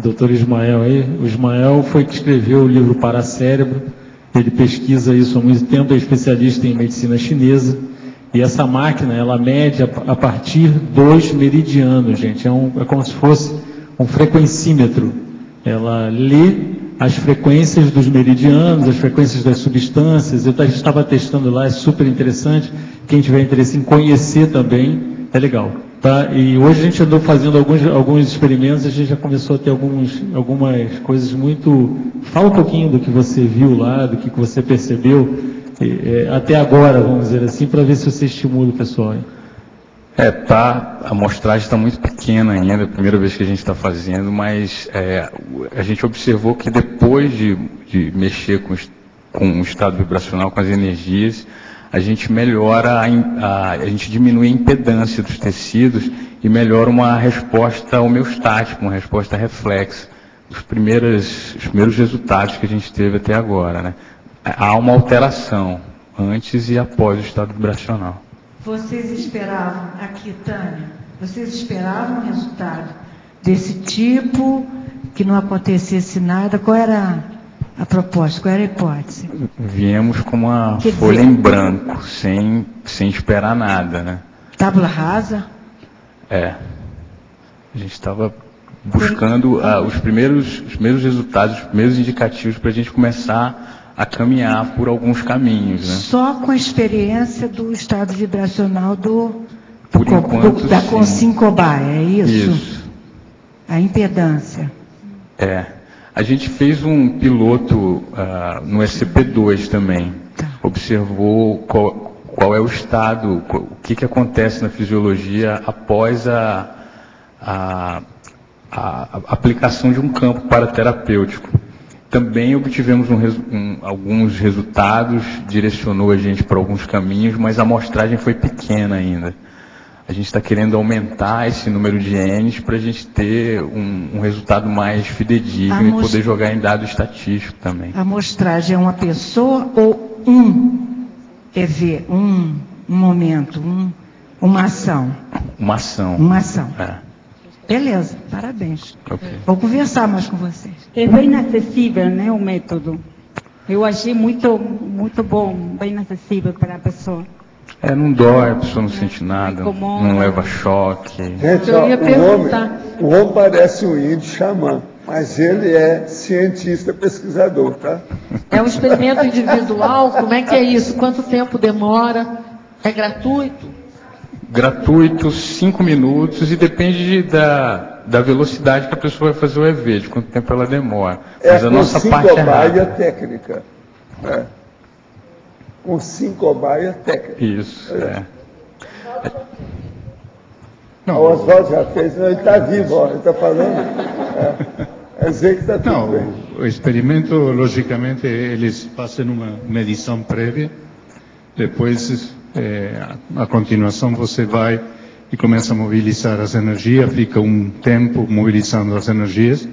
Dr. Ismael aí. O Ismael foi que escreveu o livro Paracérebro. Ele pesquisa isso há muito tempo, é especialista em medicina chinesa. E essa máquina, ela mede a partir dos meridianos, gente. É como se fosse um frequencímetro. Ela lê as frequências dos meridianos, as frequências das substâncias. Eu estava testando lá, é super interessante. Quem tiver interesse em conhecer também, é legal. Tá? E hoje a gente andou fazendo alguns experimentos, a gente já começou a ter algumas coisas muito... Fala um pouquinho do que você viu lá, do que você percebeu, até agora, vamos dizer assim, para ver se você estimula o pessoal. Hein? A amostragem está muito pequena ainda, é a primeira vez que a gente está fazendo, mas a gente observou que depois de mexer com o estado vibracional, com as energias, a gente melhora, a gente diminui a impedância dos tecidos e melhora uma resposta homeostática, uma resposta reflexa. Os primeiros resultados que a gente teve até agora, né? Há uma alteração antes e após o estado vibracional. Vocês esperavam, aqui, Tânia, vocês esperavam um resultado desse tipo, que não acontecesse nada? Qual era a proposta, qual era a hipótese? Viemos com uma folha em branco, sem esperar nada, né? Tábula rasa? A gente estava buscando os primeiros resultados, os primeiros indicativos para a gente começar a caminhar por alguns caminhos, né? Só com a experiência do estado vibracional da Consim Cobaia, é isso? Isso. A impedância. A gente fez um piloto no SCP-2 também. Observou qual é o estado, o que acontece na fisiologia após a aplicação de um campo paraterapêutico. Também obtivemos alguns resultados, direcionou a gente para alguns caminhos, mas a amostragem foi pequena ainda. A gente está querendo aumentar esse número de N's para a gente ter um resultado mais fidedigno e poder jogar em dado estatístico também. A amostragem é uma pessoa ou um EV, um momento, uma ação? Uma ação. Uma ação. É. Beleza, parabéns. Okay. Vou conversar mais com vocês. É bem acessível, né, o método. Eu achei muito bom, bem acessível para a pessoa. Não dói, a pessoa não sente nada, não leva choque. Gente, ó, o homem parece um índio xamã, mas ele é cientista, pesquisador, tá? É um experimento individual, como é que é isso? Quanto tempo demora? É gratuito? Gratuito, 5 minutos, e depende da velocidade que a pessoa vai fazer o EV, de quanto tempo ela demora. Mas a nossa parte é rápida. Técnica. Com sincobaia técnica. Isso, Não, o Oswaldo já fez, ele está vivo, ó, ele está falando. É dizer que está tudo bem. O experimento, logicamente, eles fazem uma medição prévia, depois, a continuação, você vai e começa a mobilizar as energias, fica um tempo mobilizando as energias,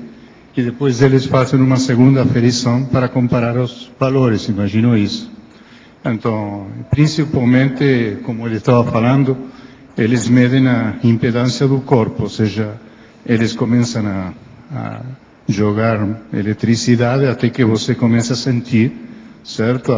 e depois eles fazem uma segunda aferição para comparar os valores, imagino isso. Então, principalmente, como ele estava falando, eles medem a impedância do corpo, ou seja, eles começam a jogar eletricidade até que você começa a sentir, certo,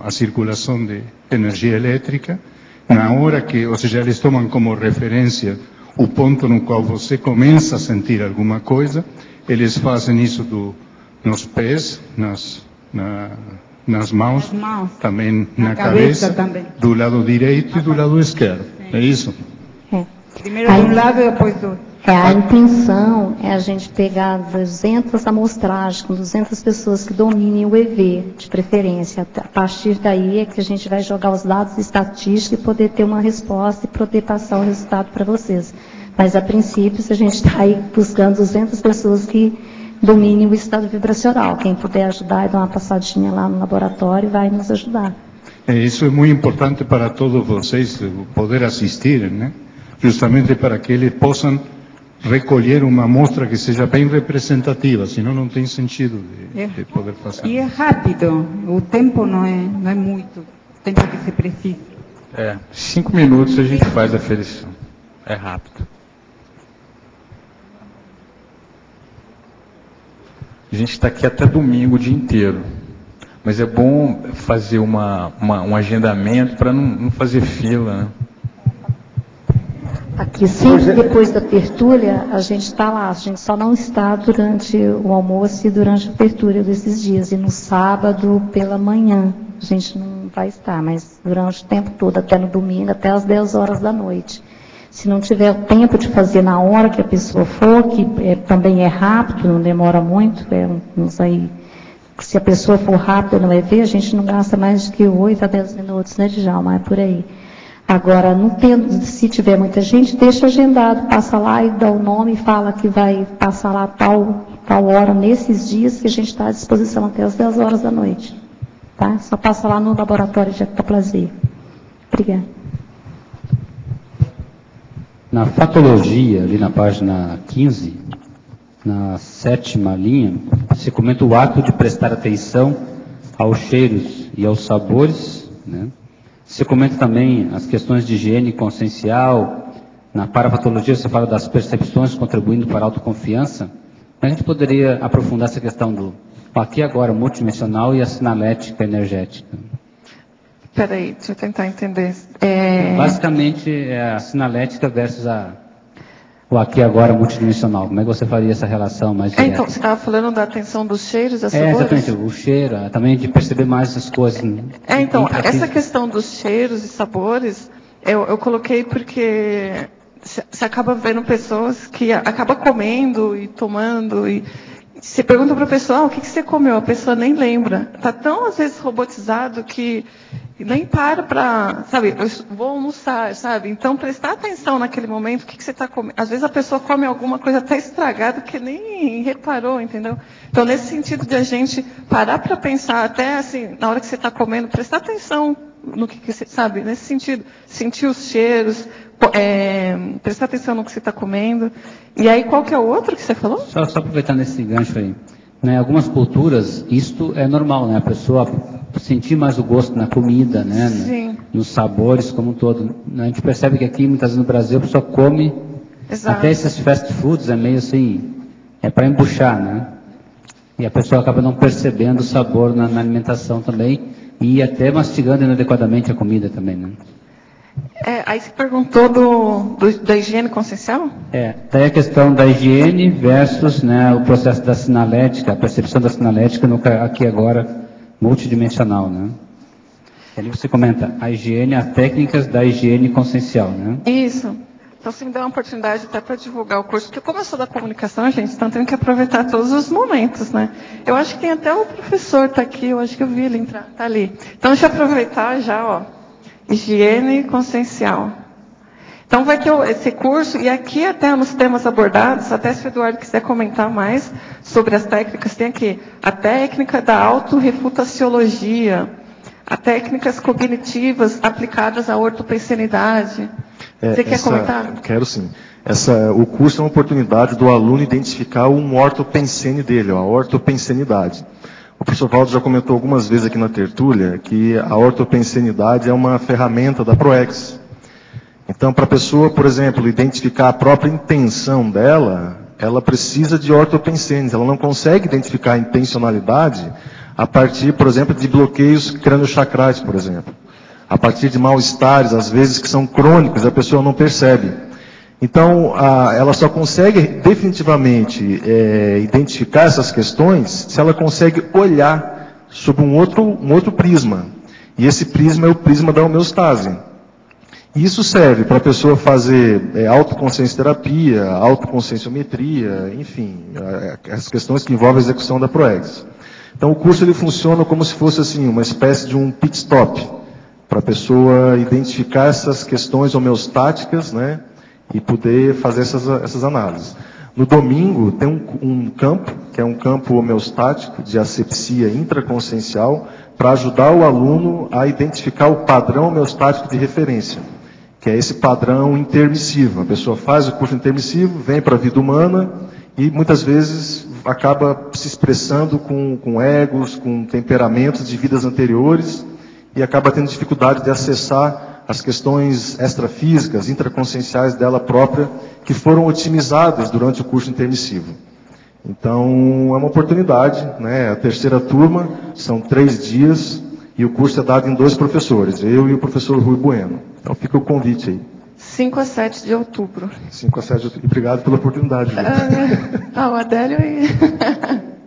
a circulação de energia elétrica. Na hora que, ou seja, eles tomam como referência o ponto no qual você começa a sentir alguma coisa, eles fazem isso nos pés, nas mãos, também na cabeça também. Do lado direito e do lado esquerdo. É isso? Primeiro de um lado e depois do outro. A intenção é a gente pegar 200 amostragens, com 200 pessoas que dominem o EV, de preferência. A partir daí é que a gente vai jogar os dados estatísticos e poder ter uma resposta e poder passar o resultado para vocês. Mas, a princípio, se a gente está aí buscando 200 pessoas que domine o estado vibracional. Quem puder ajudar e dar uma passadinha lá no laboratório vai nos ajudar. Isso é muito importante para todos vocês poder assistir, né? Justamente para que eles possam recolher uma amostra que seja bem representativa, senão não tem sentido de poder fazer. E é rápido, o tempo não é muito, o tempo que se precisa. 5 minutos a gente faz a aferição, é rápido. A gente está aqui até domingo o dia inteiro, mas é bom fazer um agendamento para não fazer fila, né? Aqui, sempre depois da tertúlia, a gente está lá. A gente só não está durante o almoço e durante a tertúlia desses dias. E no sábado, pela manhã, a gente não vai estar, mas durante o tempo todo, até no domingo, até às 10 horas da noite. Se não tiver o tempo de fazer na hora que a pessoa for, que também é rápido, não demora muito, se a pessoa for rápida no EV, a gente não gasta mais do que 8 a 10 minutos, né, Djalma? É por aí. Agora, se tiver muita gente, deixa agendado, passa lá e dá o nome e fala que vai passar lá tal hora nesses dias que a gente está à disposição até as 10 horas da noite. Tá? Só passa lá no laboratório de ectoplasia. Obrigada. Na fatologia, ali na página 15, na 7ª linha, você comenta o ato de prestar atenção aos cheiros e aos sabores, né? Você comenta também as questões de higiene consciencial. Na parapatologia você fala das percepções contribuindo para a autoconfiança. A gente poderia aprofundar essa questão do aqui agora multidimensional e a sinalética energética. Espera aí, deixa eu tentar entender. Basicamente é a sinalética versus o aqui agora multidimensional. Como é que você faria essa relação mais direta? Então, você estava falando da atenção dos cheiros, das sabores? Exatamente, o cheiro, também de perceber mais essas coisas. Então, essa questão dos cheiros e sabores, eu coloquei porque você acaba vendo pessoas que acabam comendo e tomando e você pergunta para a pessoa, o que você comeu? A pessoa nem lembra. Está tão, às vezes, robotizado que nem para, sabe, eu vou almoçar, sabe? Então, prestar atenção naquele momento, o que você está comendo. Às vezes a pessoa come alguma coisa até estragada que nem reparou, entendeu? Então, nesse sentido de a gente parar para pensar, até assim, na hora que você está comendo, prestar atenção no que você sabe, nesse sentido, sentir os cheiros, prestar atenção no que você está comendo. E aí, qual que é o outro que você falou? Só aproveitando esse gancho aí. Né, algumas culturas, isto é normal, né? A pessoa sentir mais o gosto na comida, né? Nos sabores como um todo. A gente percebe que aqui, muitas vezes no Brasil, a pessoa come, até esses fast foods, é meio assim, é para embuchar, né? E a pessoa acaba não percebendo o sabor na alimentação também, e até mastigando inadequadamente a comida também, né? Aí você perguntou da higiene consciencial? Daí a questão da higiene versus, né, o processo da sinalética, a percepção da sinalética no aqui agora multidimensional, né? Ali você comenta a higiene, as técnicas da higiene consciencial, né? Isso. Então, se me der uma oportunidade até para divulgar o curso, porque como eu sou da comunicação, gente, então tenho que aproveitar todos os momentos, né? Eu acho que tem até o professor tá aqui, eu acho que eu vi ele entrar, tá ali. Então, deixa eu aproveitar já, ó. Higiene consciencial. Então vai ter esse curso, e aqui até nos temas abordados, até se o Eduardo quiser comentar mais sobre as técnicas, tem aqui a técnica da autorrefutaciologia, as técnicas cognitivas aplicadas à ortopensenidade. Você quer comentar? Quero sim. O curso é uma oportunidade do aluno identificar um ortopensene dele, a ortopensenidade. O professor Valdo já comentou algumas vezes aqui na tertúlia que a ortopensenidade é uma ferramenta da ProEx. Então, para a pessoa, por exemplo, identificar a própria intenção dela, ela precisa de ortopensenes. Ela não consegue identificar a intencionalidade a partir, por exemplo, de bloqueios crânio-chacrais, por exemplo. A partir de mal-estares, às vezes, que são crônicos, a pessoa não percebe. Então, ela só consegue definitivamente identificar essas questões se ela consegue olhar sob um outro prisma. E esse prisma é o prisma da homeostase. E isso serve para a pessoa fazer autoconsciencioterapia, autoconscienciometria, enfim, as questões que envolvem a execução da ProEx. Então, o curso ele funciona como se fosse assim, uma espécie de um pit stop, para a pessoa identificar essas questões homeostáticas, né? E poder fazer essas análises. No domingo, tem um campo, que é um campo homeostático de asepsia intraconsciencial, para ajudar o aluno a identificar o padrão homeostático de referência, que é esse padrão intermissivo. A pessoa faz o curso intermissivo, vem para a vida humana e muitas vezes acaba se expressando com egos, com temperamentos de vidas anteriores e acaba tendo dificuldade de acessar as questões extrafísicas, intraconscienciais dela própria, que foram otimizadas durante o curso intermissivo. Então, é uma oportunidade, né? A terceira turma, são 3 dias, e o curso é dado em 2 professores, eu e o professor Rui Bueno. Então, fica o convite aí. 5 a 7 de outubro. 5 a 7 de outubro. E obrigado pela oportunidade. O Adélio e...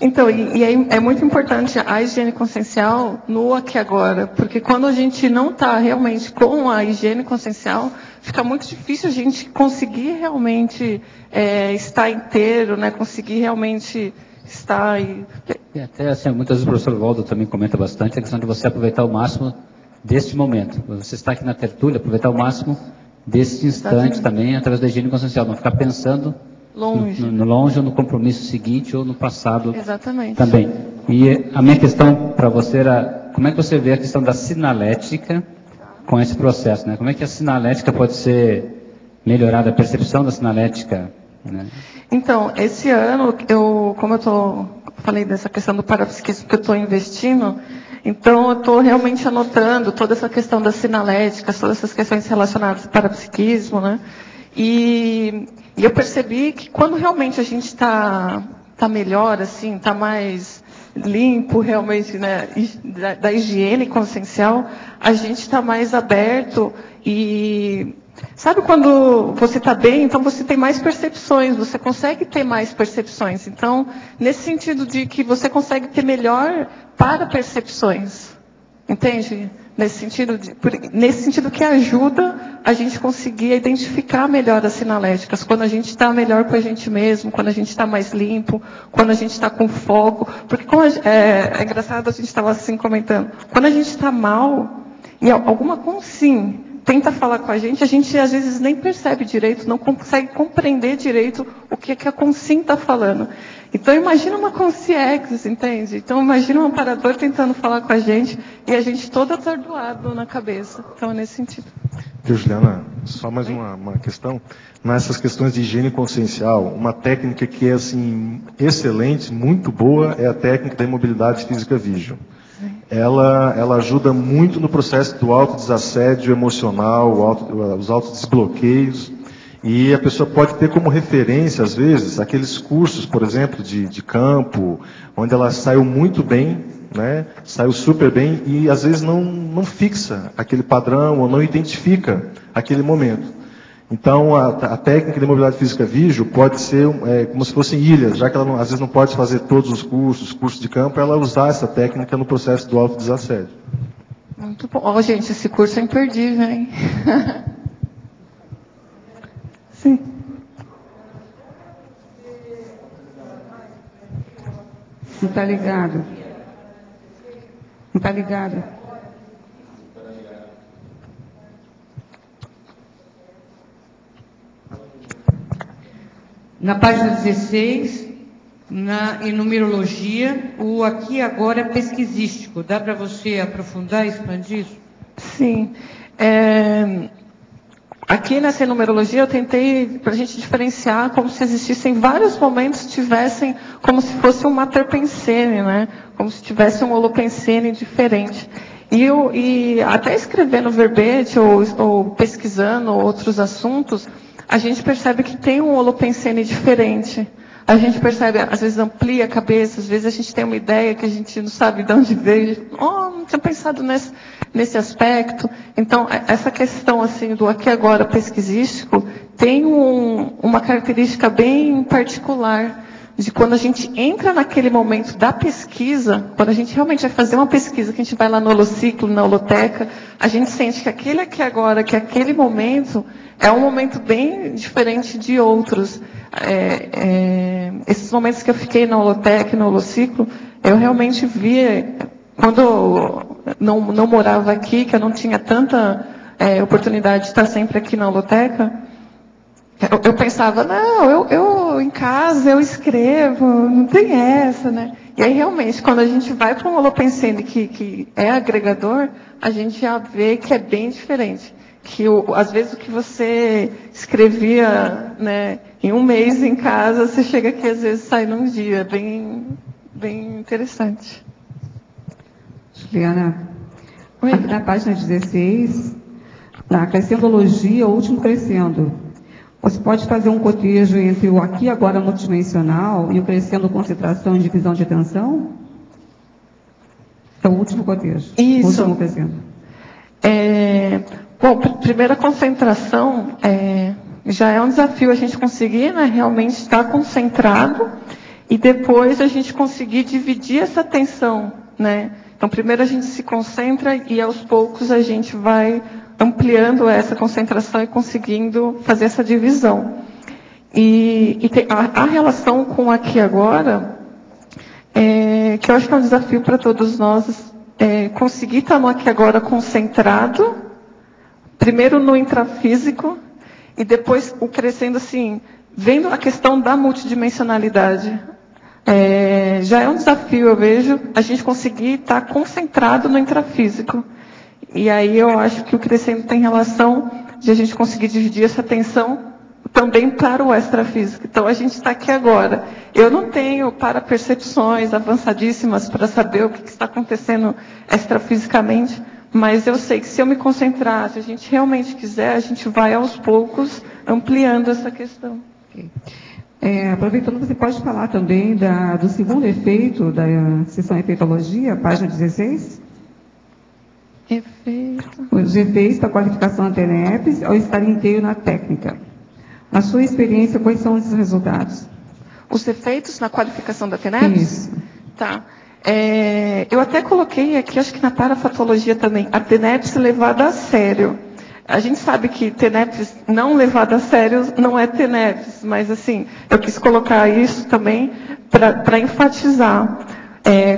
Então, e aí é muito importante a higiene consciencial no aqui e agora, porque quando a gente não está realmente com a higiene consciencial, fica muito difícil a gente conseguir realmente estar inteiro, né? Conseguir realmente estar... E até assim, muitas vezes o professor Valdo também comenta bastante a questão de você aproveitar o máximo deste momento. Você está aqui na tertúlia, aproveitar o máximo desse instante também, através da higiene consciencial, não ficar pensando... Longe. No longe ou no compromisso seguinte ou no passado. Exatamente. Também. E a minha questão para você era, como é que você vê a questão da sinalética com esse processo, né? Como é que a sinalética pode ser melhorada, a percepção da sinalética, né? Então, esse ano, como eu falei dessa questão do parapsiquismo que eu estou investindo, então eu estou realmente anotando toda essa questão da sinalética, todas essas questões relacionadas ao parapsiquismo, né? E eu percebi que quando realmente a gente está melhor, assim, está mais limpo realmente, né, da higiene consciencial, a gente está mais aberto e... Sabe quando você está bem, então você tem mais percepções, você consegue ter mais percepções. Então, nesse sentido de que você consegue ter melhor para percepções. Entende? Nesse sentido que ajuda a gente conseguir identificar melhor as sinaléticas, quando a gente está melhor com a gente mesmo, quando a gente está mais limpo, quando a gente está com foco. Porque é engraçado, a gente estava assim comentando, quando a gente está mal, sim, tenta falar com a gente às vezes nem percebe direito, não consegue compreender direito o que a Consim está falando. Então imagina uma Concierge, entende? Então imagina um amparador tentando falar com a gente e a gente todo atordoado na cabeça. Então é nesse sentido. Juliana, só mais uma questão. Nessas questões de higiene consciencial, uma técnica que é assim, excelente, muito boa, é a técnica da imobilidade física vígio. Ela ajuda muito no processo do autodesassédio emocional, os autodesbloqueios, e a pessoa pode ter como referência, às vezes, aqueles cursos, por exemplo, de campo, onde ela saiu muito bem, né? Saiu super bem, e às vezes não fixa aquele padrão, ou não identifica aquele momento. Então, a técnica de mobilidade física vígio pode ser como se fossem ilhas, já que ela às vezes não pode fazer todos os cursos de campo, ela usar essa técnica no processo do autodesassédio. Muito bom. Ó, gente, esse curso é imperdível, hein? Sim. Não está ligado. Não está ligado. Na página 16, em numerologia, o aqui e agora é pesquisístico. Dá para você aprofundar e expandir isso? Sim. Aqui nessa numerologia eu tentei, para a gente diferenciar, como se existissem vários momentos que tivessem como se fosse um mater pensene, né? Como se tivesse um holopensene diferente. E até escrevendo verbete ou pesquisando outros assuntos, a gente percebe que tem um holopensene diferente. A gente percebe, às vezes amplia a cabeça, às vezes a gente tem uma ideia que a gente não sabe de onde veio. Não tinha pensado nesse aspecto. Então, essa questão assim, do aqui agora pesquisístico tem uma característica bem particular de quando a gente entra naquele momento da pesquisa, quando a gente realmente vai fazer uma pesquisa, que a gente vai lá no holociclo, na holoteca, a gente sente que aquele aqui agora, que aquele momento, é um momento bem diferente de outros. Esses momentos que eu fiquei na holoteca, no holociclo, eu realmente via, quando eu não morava aqui, que eu não tinha tanta oportunidade de estar sempre aqui na holoteca, eu pensava, não, eu em casa eu escrevo, não tem essa, né? E aí realmente, quando a gente vai para um holopensene que é agregador, a gente já vê que é bem diferente. Que às vezes o que você escrevia, né, em um mês em casa, você chega aqui às vezes sai num dia, bem interessante. Juliana, aqui na página 16, na crescendologia, o último crescendo, você pode fazer um cotejo entre o aqui agora multidimensional e o crescendo concentração e divisão de atenção? É o último cotejo. Isso. O último crescendo. Bom, primeira concentração, já é um desafio a gente conseguir, né, realmente estar concentrado e depois a gente conseguir dividir essa atenção, né? Então, primeiro a gente se concentra e aos poucos a gente vai ampliando essa concentração e conseguindo fazer essa divisão. E tem a relação com aqui e agora, que eu acho que é um desafio para todos nós, conseguir estar no aqui e agora concentrado, primeiro no intrafísico, e depois o crescendo assim, vendo a questão da multidimensionalidade. Já é um desafio, eu vejo, a gente conseguir estar concentrado no intrafísico. E aí eu acho que o crescendo tem relação de a gente conseguir dividir essa atenção também para o extrafísico. Então a gente está aqui agora. Eu não tenho parapercepções avançadíssimas para saber o que está acontecendo extrafisicamente, mas eu sei que se eu me concentrar, se a gente realmente quiser, a gente vai aos poucos ampliando essa questão. Okay. Aproveitando, você pode falar também do segundo efeito da sessão Efeitologia, página 16? Efeito. Os efeitos da qualificação da TENEPS ao estar inteiro na técnica. Na sua experiência, quais são esses resultados? Os efeitos na qualificação da TENEPS? Isso. Tá. Eu até coloquei aqui, acho que na parafatologia também, a TENEPS levada a sério. A gente sabe que TENEPS não levada a sério não é TENEPS, mas assim, eu quis colocar isso também para enfatizar.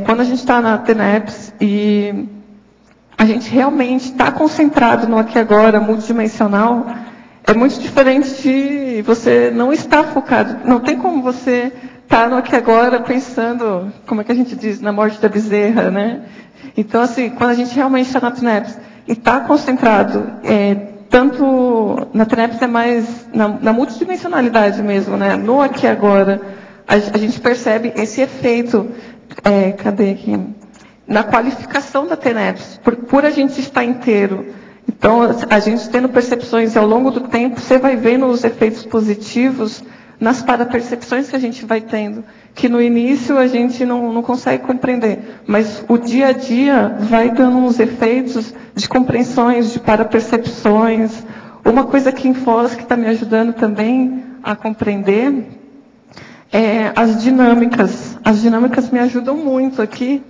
Quando a gente está na TENEPS e a gente realmente está concentrado no aqui e agora, multidimensional, é muito diferente de você não estar focado. Não tem como você estar no aqui e agora pensando, como é que a gente diz, na morte da bezerra, né? Então, assim, quando a gente realmente está na TNEPS e está concentrado, tanto na TNEPS é mais na multidimensionalidade mesmo, né? No aqui e agora, a gente percebe esse efeito, cadê aqui? Na qualificação da TNEPS, por a gente estar inteiro. Então, a gente tendo percepções ao longo do tempo, você vai vendo os efeitos positivos nas parapercepções que a gente vai tendo, que no início a gente não consegue compreender, mas o dia a dia vai dando uns efeitos de compreensões, de parapercepções. Uma coisa aqui em Foz que está me ajudando também a compreender é as dinâmicas. As dinâmicas me ajudam muito aqui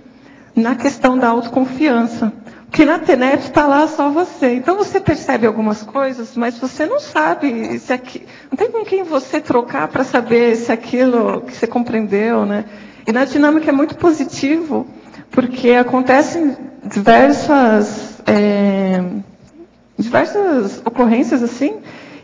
na questão da autoconfiança. Porque na TNEPS está lá só você. Então você percebe algumas coisas, mas você não sabe se aqui, não tem com quem você trocar para saber se aquilo que você compreendeu, né? E na dinâmica é muito positivo, porque acontecem diversas ocorrências assim,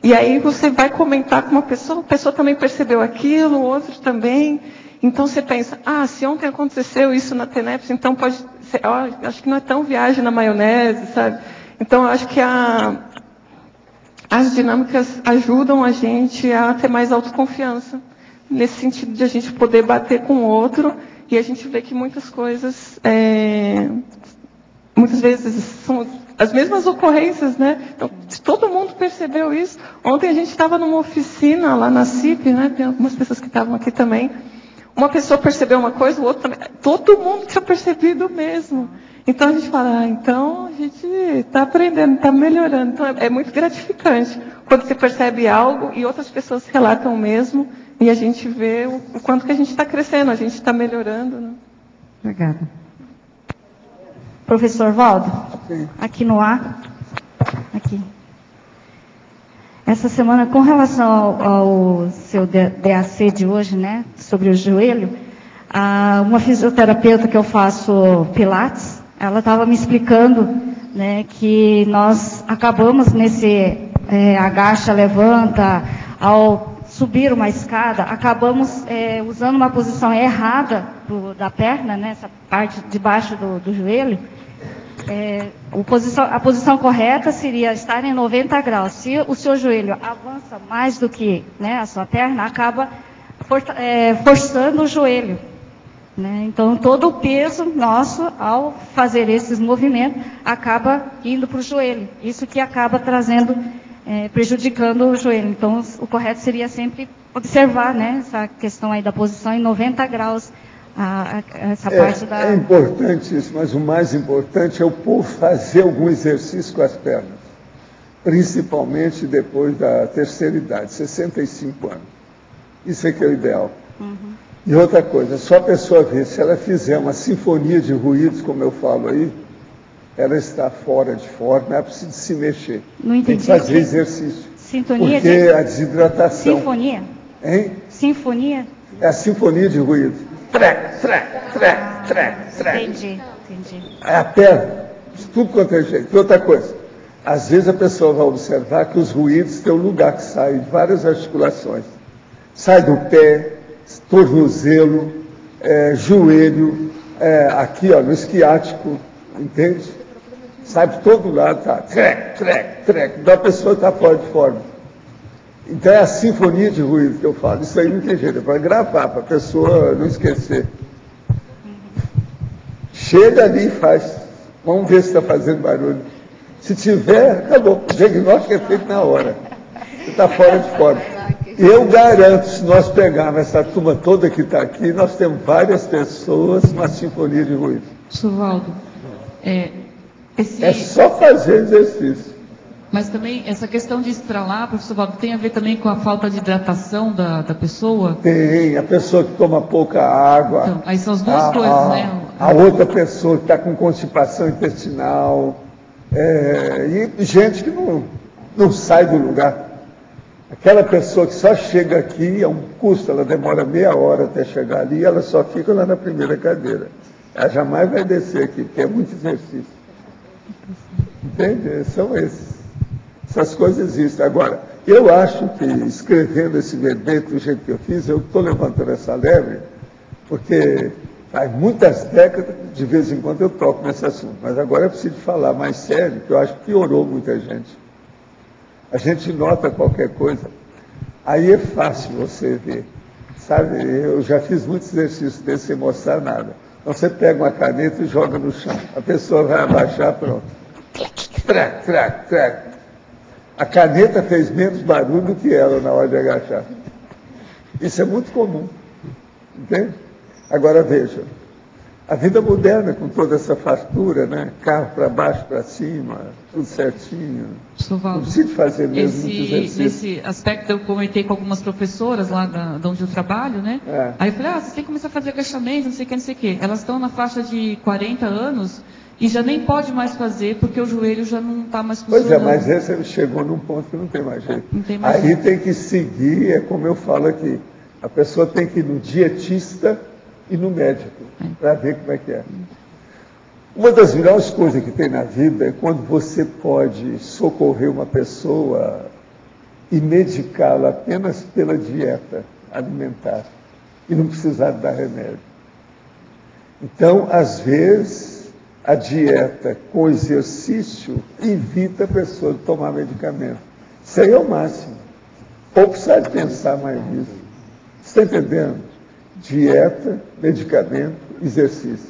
e aí você vai comentar com uma pessoa, a pessoa também percebeu aquilo, o outro também. Então você pensa, se ontem aconteceu isso na TNEPS, então pode ser, acho que não é tão viagem na maionese, sabe? Então eu acho que as dinâmicas ajudam a gente a ter mais autoconfiança, nesse sentido de a gente poder bater com o outro, e a gente vê que muitas coisas, muitas vezes são as mesmas ocorrências, né? Então, todo mundo percebeu isso. Ontem a gente estava numa oficina lá na CIP, né? Tem algumas pessoas que estavam aqui também. Uma pessoa percebeu uma coisa, o outro também. Todo mundo tinha percebido mesmo. Então a gente fala, então a gente está aprendendo, está melhorando. Então é muito gratificante quando você percebe algo e outras pessoas relatam o mesmo e a gente vê o quanto que a gente está crescendo, a gente está melhorando. Né? Obrigada. Professor Valdo, aqui no ar. Aqui. Essa semana, com relação ao seu DAC de hoje, né, sobre o joelho, uma fisioterapeuta que eu faço Pilates, ela estava me explicando, né, que nós acabamos nesse agacha, levanta, ao subir uma escada, acabamos usando uma posição errada da perna, né, essa parte de baixo do joelho. A posição correta seria estar em 90 graus. Se o seu joelho avança mais do que, né, a sua perna, acaba forçando o joelho. Né? Então, todo o peso nosso, ao fazer esses movimentos, acaba indo para o joelho. Isso que acaba trazendo, prejudicando o joelho. Então, o correto seria sempre observar, né, essa questão aí da posição em 90 graus. Essa parte da... É importante isso, mas o mais importante é o povo fazer algum exercício com as pernas, principalmente depois da terceira idade, 65 anos. Isso é que é o ideal. Uhum. E outra coisa, só a pessoa ver, se ela fizer uma sinfonia de ruídos, como eu falo aí, ela está fora de forma, ela precisa se mexer. Não entendi. Tem que fazer exercício. Sintonia porque a desidratação... Sinfonia? Hein? Sinfonia? É a sinfonia de ruídos. Trec, trec, trec, trec, trec. Entendi. É a perna, de tudo quanto é jeito. E outra coisa, às vezes a pessoa vai observar que os ruídos têm um lugar que sai de várias articulações. Sai do pé, tornozelo, joelho, aqui ó, no esquiático, entende? Sai de todo lado, tá? Trec, trec, trec. Então a pessoa está fora de forma. Então é a sinfonia de ruído que eu falo. Isso aí não tem jeito, é para gravar, para a pessoa não esquecer. Chega ali e faz. Vamos ver se está fazendo barulho. Se tiver, acabou. O diagnóstico é feito na hora. Você está fora de forma. Eu garanto, se nós pegarmos essa turma toda que está aqui, nós temos várias pessoas com a sinfonia de ruído. Suvaldo, É só fazer exercício. Mas também essa questão de estralar, professor Valdo, tem a ver também com a falta de hidratação da pessoa? Tem, a pessoa que toma pouca água. Então, aí são as duas coisas, né? A outra pessoa que está com constipação intestinal. E gente que não sai do lugar. Aquela pessoa que só chega aqui, é um custo, ela demora meia hora até chegar ali, ela só fica lá na primeira cadeira. Ela jamais vai descer aqui, porque é muito exercício. Entende? São esses. Essas coisas existem. Agora, eu acho que escrevendo esse verbete do jeito que eu fiz, eu estou levantando essa lebre, porque faz muitas décadas, de vez em quando eu toco nesse assunto, mas agora é preciso falar mais sério, que eu acho que piorou muita gente. A gente nota qualquer coisa, aí é fácil você ver. Sabe, eu já fiz muitos exercícios desse sem mostrar nada. Então você pega uma caneta e joga no chão. A pessoa vai abaixar, pronto. Trac, trac, trac. A caneta fez menos barulho do que ela na hora de agachar. Isso é muito comum. Entende? Agora veja, a vida moderna com toda essa fartura, né? Carro para baixo, para cima, tudo certinho. Não precisa fazer mesmo muito exercício. Nesse aspecto eu comentei com algumas professoras lá de onde eu trabalho, né? É. Aí eu falei, você tem que começar a fazer agachamento, não sei o que. Elas estão na faixa de 40 anos e já nem pode mais fazer porque o joelho já não está mais funcionando. Pois é, mas esse chegou num ponto que não tem mais jeito. Aí tem que seguir, é como eu falo aqui, a pessoa tem que ir no dietista e no médico, para ver como é que é. Uma das melhores coisas que tem na vida é quando você pode socorrer uma pessoa e medicá-la apenas pela dieta alimentar e não precisar dar remédio. Então, às vezes, a dieta com exercício evita a pessoa de tomar medicamento. Isso aí é o máximo. Ou precisa de pensar mais nisso. Você está entendendo? Dieta, medicamento, exercício.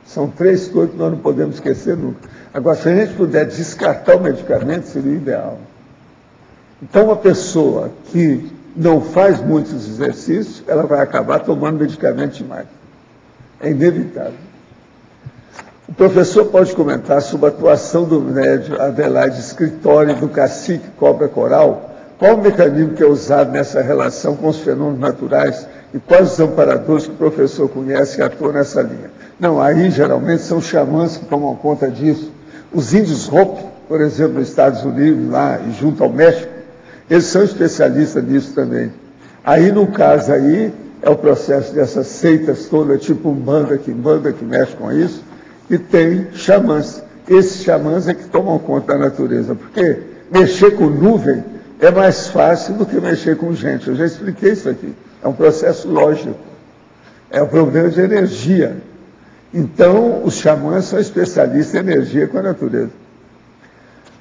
São 3 coisas que nós não podemos esquecer nunca. Agora, se a gente puder descartar o medicamento, seria o ideal. Então, uma pessoa que não faz muitos exercícios, ela vai acabar tomando medicamento demais. É inevitável. O professor pode comentar sobre a atuação do médio Adelaide Escritório do cacique cobra coral. Qual o mecanismo que é usado nessa relação com os fenômenos naturais e quais os amparadores que o professor conhece que atuam nessa linha? Não, aí geralmente são xamãs que tomam conta disso. Os índios Hopi, por exemplo, nos Estados Unidos, lá e junto ao México, eles são especialistas nisso também. Aí, no caso aí, é o processo dessas seitas todas, tipo Umbanda que mexe com isso, e tem xamãs. Esses xamãs é que tomam conta da natureza, porque mexer com nuvem é mais fácil do que mexer com gente. Eu já expliquei isso aqui. É um processo lógico. É um problema de energia. Então, os xamãs são especialistas em energia com a natureza.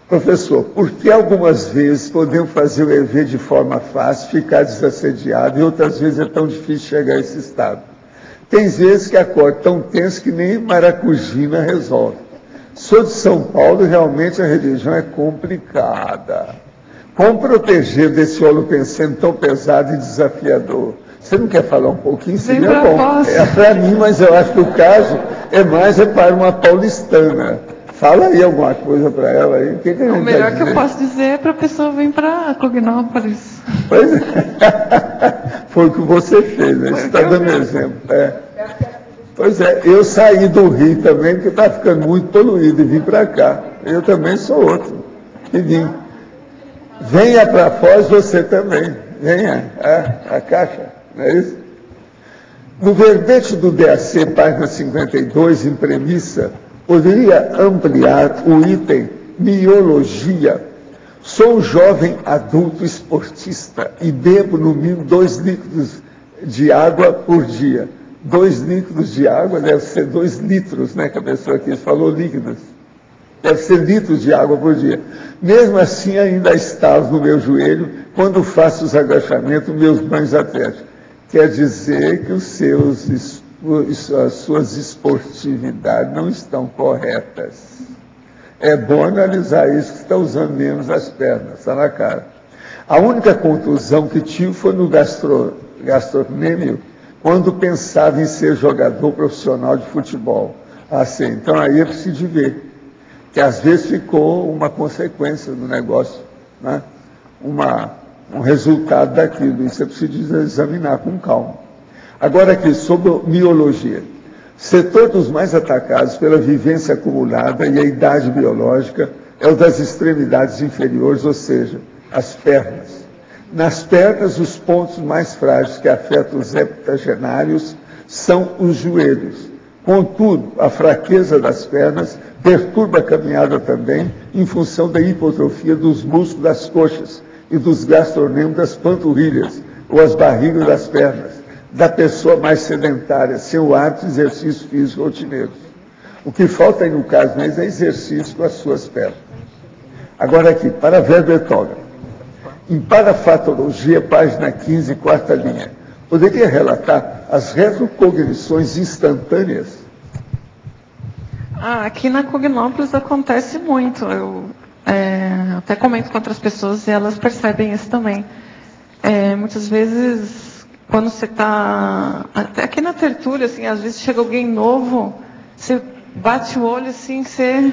Professor, por que algumas vezes podemos fazer o EV de forma fácil, ficar desassediado, e outras vezes é tão difícil chegar a esse estado? Tem vezes que acorda tão tenso que nem maracujina resolve. Sou de São Paulo e realmente a religião é complicada. Como proteger desse holopensene tão pesado e desafiador? Você não quer falar um pouquinho? Seria bom. É para mim, mas eu acho que o caso é mais para uma paulistana. Fala aí alguma coisa para ela aí. O melhor que eu posso dizer é para a pessoa vir para Cognópolis. Pois é. Foi o que você fez, né? Você está dando exemplo. Pois é, eu saí do Rio também, porque está ficando muito poluído, e vim para cá. Eu também sou outro. E vim. Venha para Foz você também. Venha. A caixa, não é isso? No verbete do DAC, página 52, em premissa, poderia ampliar o item miologia. Sou um jovem adulto esportista e bebo no mínimo 2 litros de água por dia. 2 litros de água deve ser 2 litros, né? Que a pessoa aqui falou líquidos. Deve ser litros de água por dia. Mesmo assim, ainda estalo no meu joelho quando faço os agachamentos, meus banhos atléticos. Quer dizer que as suas esportividades não estão corretas. É bom analisar isso, que está usando menos as pernas, está na cara. A única contusão que tive foi no gastrocnêmio, quando pensava em ser jogador profissional de futebol. Assim, então aí é preciso ver, que às vezes ficou uma consequência do negócio, né? Um resultado daquilo, isso é preciso examinar com calma. Agora aqui, sobre miologia. Setor dos mais atacados pela vivência acumulada e a idade biológica é o das extremidades inferiores, ou seja, as pernas. Nas pernas, os pontos mais frágeis que afetam os heptagenários são os joelhos. Contudo, a fraqueza das pernas perturba a caminhada também, em função da hipotrofia dos músculos das coxas e dos gastrocnêmicos das panturrilhas, ou as barrigas das pernas, da pessoa mais sedentária, sem o hábito de exercício físico rotineiro. O que falta aí no caso mesmo é exercício com as suas pernas. Agora aqui, para verbo etógrafo. Em parafatologia, página 15, quarta linha, poderia relatar as retrocognições instantâneas? Aqui na Cognópolis acontece muito. Eu até comento com outras pessoas e elas percebem isso também. Muitas vezes, quando você está... Até aqui na tertúlia, assim, às vezes chega alguém novo, você bate o olho assim, você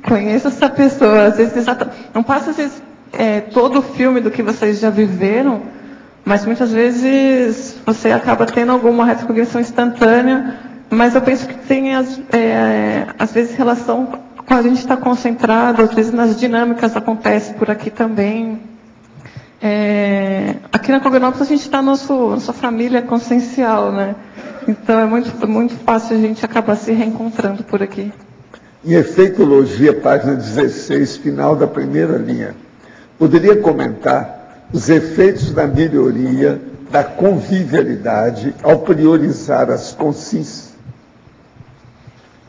conhece essa pessoa. Às vezes, não passa, às vezes, todo o filme do que vocês já viveram, mas muitas vezes você acaba tendo alguma retrocognição instantânea. Mas eu penso que tem, às vezes, relação com a gente estar concentrado, às vezes nas dinâmicas acontece por aqui também. Aqui na Cognópolis a gente está nossa família consciencial, né? Então é muito fácil a gente acabar se reencontrando por aqui. Em efeitologia, página 16, final da primeira linha, poderia comentar os efeitos da melhoria da convivialidade ao priorizar as consciências?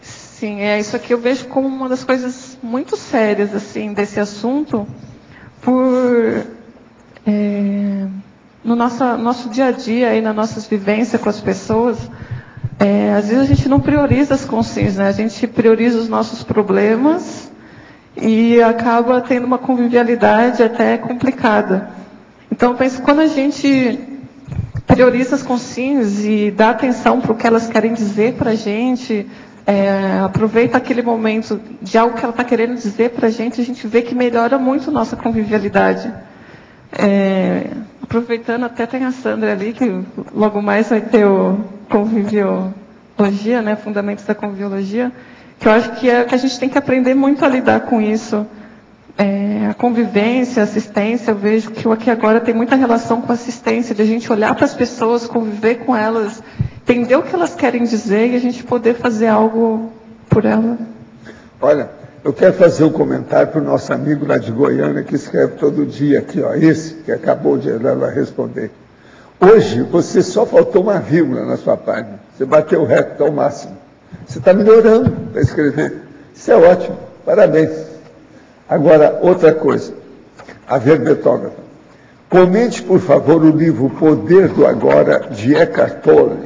Sim, isso aqui eu vejo como uma das coisas muito sérias, assim, desse assunto, no nosso dia a dia, aí, nas nossas vivências com as pessoas, às vezes a gente não prioriza as consciências, né? A gente prioriza os nossos problemas e acaba tendo uma convivialidade até complicada. Então, eu penso que quando a gente prioriza as consciências e dá atenção para o que elas querem dizer para a gente, aproveita aquele momento de algo que ela está querendo dizer para a gente vê que melhora muito nossa convivialidade. Aproveitando, até tem a Sandra ali, que logo mais vai ter o conviviologia, né, fundamentos da conviviologia, que eu acho que a gente tem que aprender muito a lidar com isso. A convivência, a assistência, eu vejo que o Aqui Agora tem muita relação com a assistência, de a gente olhar para as pessoas, conviver com elas, entender o que elas querem dizer e a gente poder fazer algo por elas. Olha, eu quero fazer um comentário para o nosso amigo lá de Goiânia, que escreve todo dia aqui, ó, esse que acabou de ela responder. Hoje, você só faltou uma vírgula na sua página. Você bateu reto ao máximo. Você está melhorando para escrever. Isso é ótimo. Parabéns. Agora, outra coisa. A verbetógrafa. Comente, por favor, o livro O Poder do Agora, de Eckhart Tolle,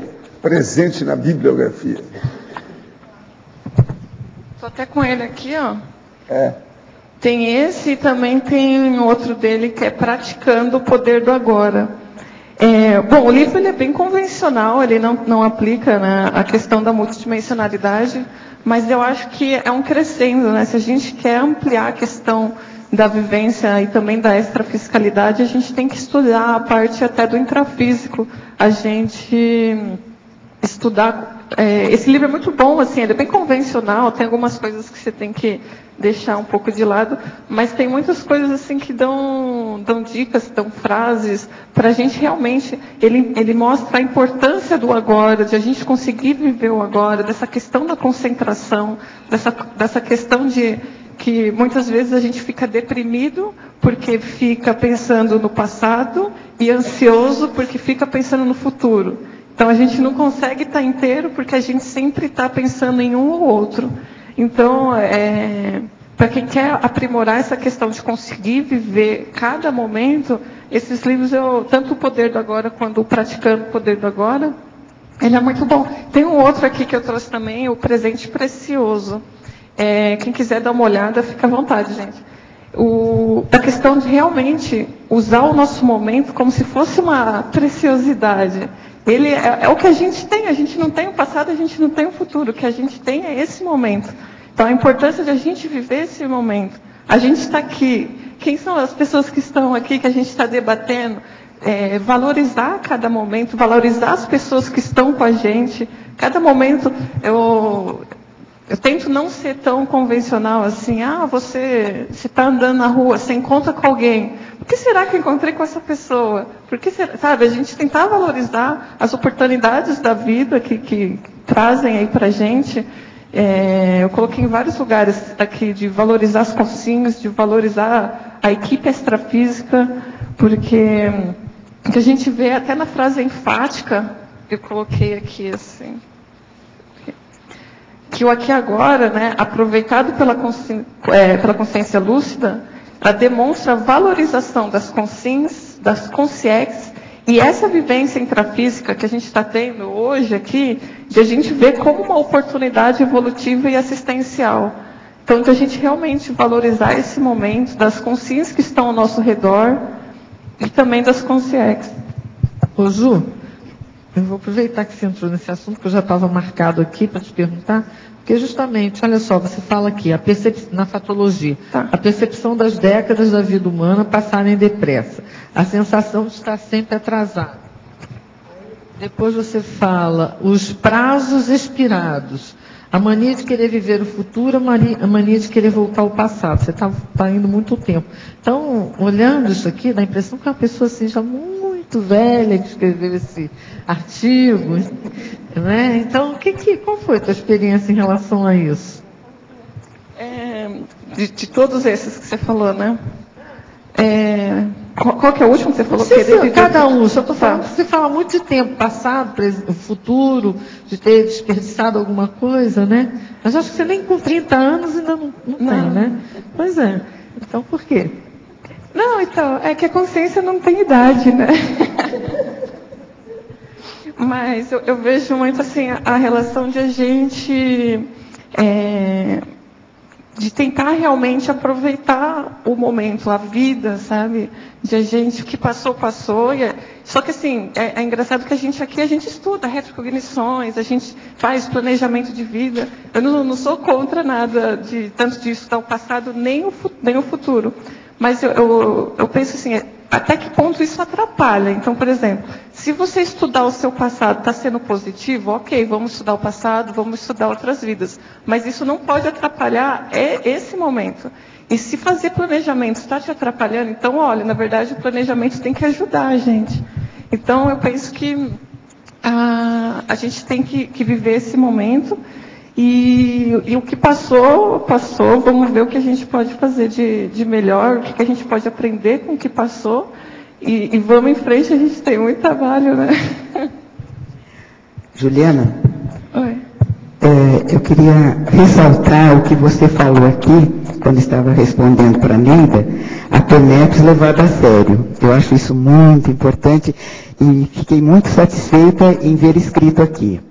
presente na bibliografia. Estou até com ele aqui, ó. Tem esse e também tem outro dele que é Praticando o Poder do Agora. Bom, o livro ele é bem convencional, ele não aplica, né, a questão da multidimensionalidade, mas eu acho que é um crescendo, né? Se a gente quer ampliar a questão da vivência e também da extrafiscalidade, a gente tem que estudar a parte até do intrafísico, a gente estudar. Esse livro é muito bom, assim, ele é bem convencional, tem algumas coisas que você tem que deixar um pouco de lado, mas tem muitas coisas assim que dão dicas, dão frases, para a gente realmente, ele mostra a importância do agora, de a gente conseguir viver o agora, dessa questão da concentração, dessa questão de que muitas vezes a gente fica deprimido porque fica pensando no passado e ansioso porque fica pensando no futuro. Então a gente não consegue estar inteiro porque a gente sempre está pensando em um ou outro. Então, para quem quer aprimorar essa questão de conseguir viver cada momento, esses livros, tanto o Poder do Agora quanto o Praticando o Poder do Agora, ele é muito bom. Tem um outro aqui que eu trouxe também, o Presente Precioso. Quem quiser dar uma olhada, fica à vontade, gente. A questão de realmente usar o nosso momento como se fosse uma preciosidade. Ele é o que a gente não tem o passado, a gente não tem o futuro, o que a gente tem é esse momento. Então a importância de a gente viver esse momento. A gente está aqui, quem são as pessoas que estão aqui, que a gente está debatendo? Valorizar cada momento, valorizar as pessoas que estão com a gente. Cada momento, eu tento não ser tão convencional assim, você está andando na rua, você encontra com alguém. Por que será que eu encontrei com essa pessoa? Por que será, sabe, a gente tentar valorizar as oportunidades da vida que trazem aí para a gente. Eu coloquei em vários lugares aqui de valorizar as consciências, de valorizar a equipe extrafísica, porque o que a gente vê até na frase enfática, eu coloquei aqui assim, que o aqui e agora, né, aproveitado pela consciência lúcida, ela demonstra a valorização das consciências, e essa vivência intrafísica que a gente está tendo hoje aqui, de a gente ver como uma oportunidade evolutiva e assistencial. Então, de a gente realmente valorizar esse momento das consciências que estão ao nosso redor e também das consciências. Ô Ju, eu vou aproveitar que você entrou nesse assunto, que eu já estava marcado aqui para te perguntar, porque justamente, olha só, você fala aqui, na fatologia, a percepção das décadas da vida humana passarem depressa, a sensação de estar sempre atrasado. Depois você fala os prazos expirados, a mania de querer viver o futuro, a mania de querer voltar ao passado. Você está indo muito tempo. Então, olhando isso aqui, dá a impressão que é uma pessoa assim, já muito velha que escreveu esse artigo. Né? Então, qual foi a tua experiência em relação a isso? De todos esses que você falou, né? Qual que é o último que você falou? Cada um. Só estou falando que você fala muito de tempo passado, futuro, de ter desperdiçado alguma coisa, né? Mas acho que você nem com 30 anos ainda não tem, né? Pois é. Então, por quê? Não, então, é que a consciência não tem idade, né? Mas eu vejo muito, assim, a relação de a gente... de tentar realmente aproveitar o momento, a vida, sabe? De a gente, o que passou, passou. Só que, assim, é engraçado que a gente estuda retrocognições, a gente faz planejamento de vida. Eu não sou contra nada tanto de estudar o passado, nem o futuro. Mas eu penso assim, até que ponto isso atrapalha? Então, por exemplo, se você estudar o seu passado está sendo positivo, ok, vamos estudar o passado, vamos estudar outras vidas. Mas isso não pode atrapalhar esse momento. E se fazer planejamento está te atrapalhando, então, olha, na verdade o planejamento tem que ajudar a gente. Então, eu penso que a gente tem que viver esse momento. E o que passou, vamos ver o que a gente pode fazer de melhor, o que a gente pode aprender com o que passou, e vamos em frente, a gente tem muito trabalho, né? Juliana? Oi. Eu queria ressaltar o que você falou aqui, quando estava respondendo para a Neida, a TONEPS levada a sério. Eu acho isso muito importante e fiquei muito satisfeita em ver escrito aqui.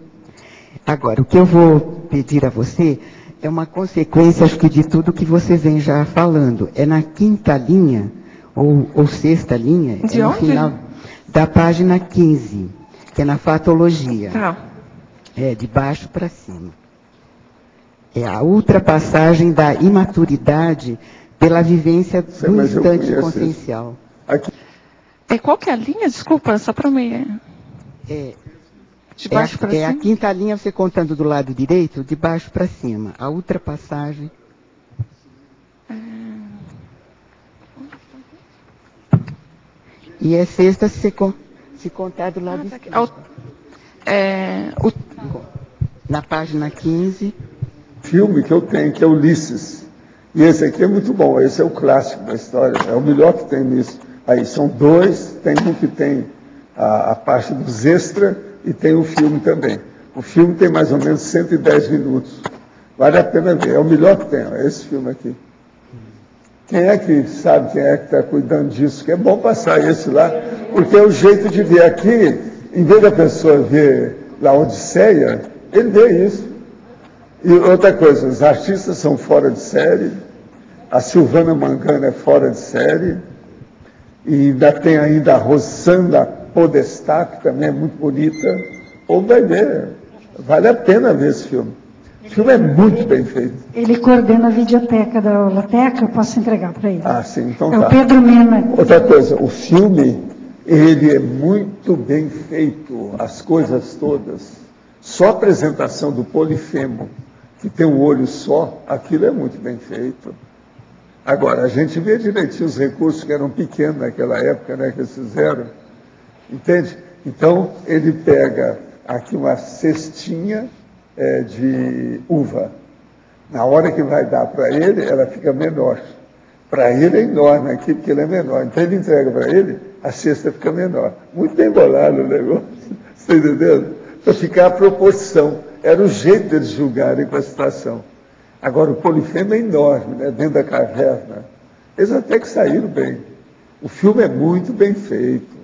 Agora, o que eu vou pedir a você é uma consequência, acho que de tudo que você vem já falando. É na quinta linha, ou sexta linha, de no onde? final da página 15, que é na fatologia. Tá. De baixo para cima. É a ultrapassagem da imaturidade pela vivência do instante consciencial. Qual que é a linha? Desculpa, só para mim. De baixo para cima? A quinta linha, você contando do lado direito, de baixo para cima. A ultrapassagem. E é sexta se contar do lado esquerdo. Na página 15. Filme que eu tenho, que é Ulisses. E esse aqui é muito bom. Esse é o clássico da história. É o melhor que tem nisso. Aí são dois. Tem um que tem a parte dos extras. E tem o filme também. O filme tem mais ou menos 110 minutos. Vale a pena ver. É o melhor que tem, é esse filme aqui. Quem é que sabe, quem é que está cuidando disso? Que é bom passar esse lá, porque é o jeito de ver aqui, em vez da pessoa ver lá Odisseia, ele vê isso. E outra coisa, os artistas são fora de série, a Silvana Mangano é fora de série, e ainda tem a Rosana Podestá, que também é muito bonita. Ou vai ver, vale a pena ver esse filme. O filme é muito bem feito. Ele coordena a videoteca da Olateca, eu posso entregar para ele. Ah, sim, então tá. É o Pedro Mena. Outra coisa, o filme, ele é muito bem feito, as coisas todas. Só a apresentação do Polifemo, que tem um olho só, aquilo é muito bem feito. Agora, a gente vê direitinho os recursos que eram pequenos naquela época, né, que eles fizeram. Entende? Então, ele pega aqui uma cestinha de uva. Na hora que vai dar para ele, ela fica menor. Para ele é enorme aqui, porque ele é menor. Então ele entrega para ele, a cesta fica menor. Muito bem bolado o negócio. Você está entendendo? Para ficar a proporção. Era o jeito deles julgarem com a situação. Agora, o Polifemo é enorme, né? Dentro da caverna. Eles até que saíram bem. O filme é muito bem feito.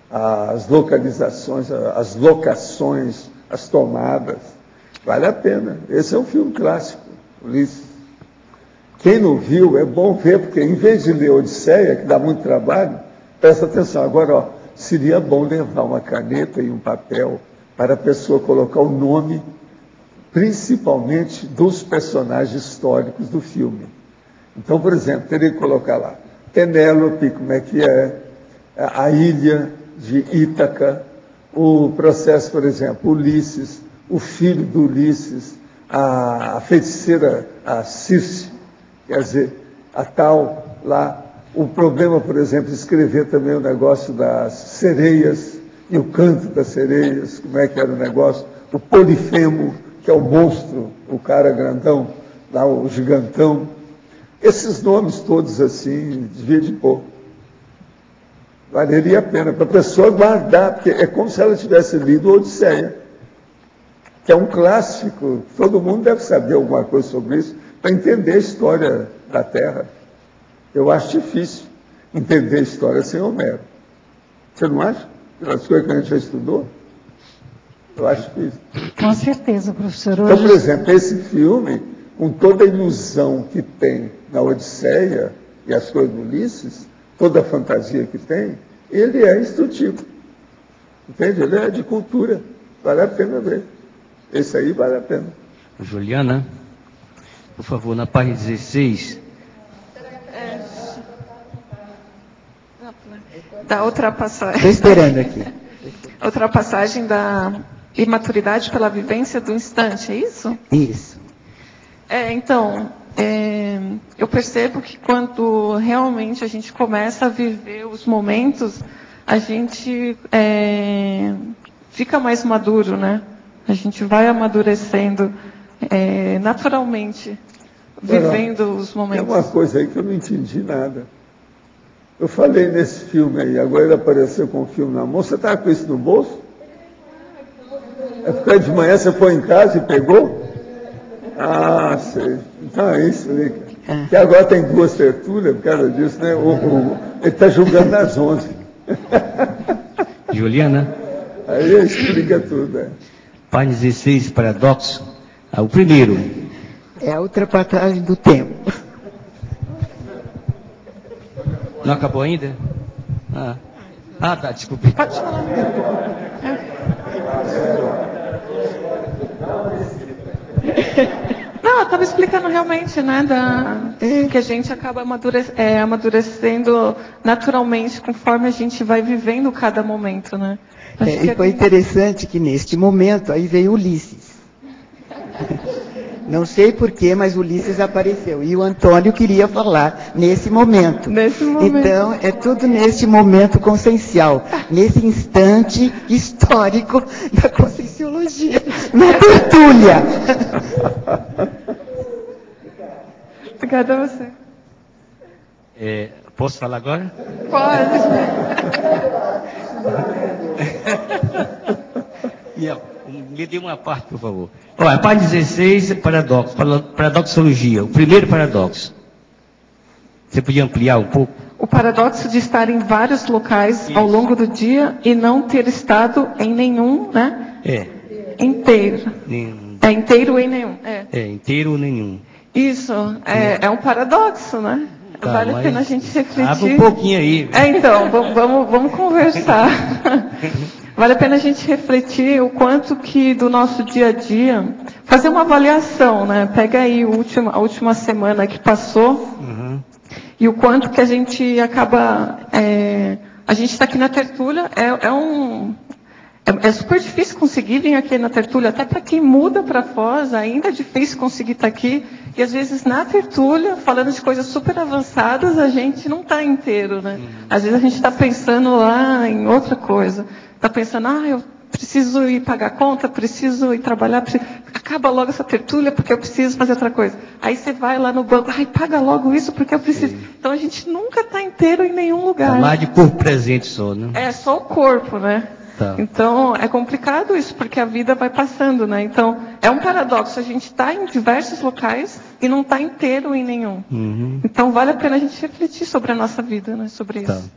As localizações, as locações, as tomadas. Vale a pena. Esse é um filme clássico, Ulisses. Quem não viu, é bom ver, porque em vez de ler Odisseia, que dá muito trabalho, presta atenção. Agora, seria bom levar uma caneta e um papel para a pessoa colocar o nome, principalmente dos personagens históricos do filme. Então, por exemplo, teria que colocar lá Penélope, como é que é, a ilha de Ítaca, o processo, por exemplo, Ulisses, o filho do Ulisses, a feiticeira, a Circe, quer dizer, a tal lá, o problema, por exemplo, de escrever também o negócio das sereias e o canto das sereias, como é que era o negócio, o Polifemo, que é o monstro, o cara grandão, lá o gigantão, esses nomes todos assim, devia de pôr. Valeria a pena para a pessoa guardar, porque é como se ela tivesse lido Odisseia, que é um clássico, todo mundo deve saber alguma coisa sobre isso, para entender a história da Terra. Eu acho difícil entender a história sem Homero. Você não acha? Pelas coisas que a gente já estudou? Eu acho difícil. Com certeza, professor. Então, por exemplo, esse filme, com toda a ilusão que tem na Odisseia e as coisas do Ulisses, toda a fantasia que tem, ele é instrutivo. Entende? Ele é de cultura. Vale a pena ver. Esse aí vale a pena. Juliana, por favor, na página 16. Da outra passagem. Estou esperando aqui. Outra passagem da imaturidade pela vivência do instante, é isso? Isso. Então, eu percebo que quando realmente a gente começa a viver os momentos, a gente fica mais maduro, né? A gente vai amadurecendo naturalmente, vivendo os momentos. Tem uma coisa aí que eu não entendi nada. Eu falei nesse filme aí, agora ele apareceu com o filme na mão. Você estava com isso no bolso? É porque de manhã você foi em casa e pegou? Ah, sei. Então é isso aí. Que agora tem 2 tertúlias por causa disso, né? Ele está julgando nas 11. Juliana. Aí explica tudo, né? Página 16, paradoxo. O primeiro. É a ultrapassagem do tempo. Não acabou ainda? Tá, desculpe. Pode falar. Não, eu estava explicando realmente, né, que a gente acaba amadurecendo naturalmente conforme a gente vai vivendo cada momento, né? E foi interessante que neste momento aí veio Ulisses. Não sei porquê, mas Ulisses apareceu. E o Antônio queria falar nesse momento. Então, é tudo neste momento consciencial, nesse instante histórico da conscienciologia, na tertúlia. Obrigada a você. Posso falar agora? Pode. Me dê uma parte, por favor. Olha, página 16, paradoxo, paradoxologia. O primeiro paradoxo. Você podia ampliar um pouco? O paradoxo de estar em vários locais ao longo do dia e não ter estado em nenhum, né? Inteiro. Inteiro em nenhum. Inteiro ou nenhum. Isso, é um paradoxo, né? Tá, vale a pena a gente refletir. Abre um pouquinho aí. Então, vamos conversar. Vale a pena a gente refletir o quanto que do nosso dia a dia, fazer uma avaliação, né? Pega aí a última semana que passou, e o quanto que a gente acaba... a gente está aqui na tertúlia, é super difícil conseguir vir aqui na tertúlia, até para quem muda para Foz, ainda é difícil conseguir estar aqui, e às vezes na tertúlia, falando de coisas super avançadas, a gente não está inteiro, né? Às vezes a gente está pensando lá em outra coisa. Está pensando, eu preciso ir pagar a conta, preciso ir trabalhar, acaba logo essa tertúlia porque eu preciso fazer outra coisa. Aí você vai lá no banco, ai, paga logo isso porque eu preciso. Sim. Então a gente nunca está inteiro em nenhum lugar. Tá lá de corpo presente só, né? É só o corpo, né? Tá. Então é complicado isso, porque a vida vai passando, né? Então é um paradoxo, a gente está em diversos locais e não está inteiro em nenhum. Uhum. Então vale a pena a gente refletir sobre a nossa vida, né? Sobre isso.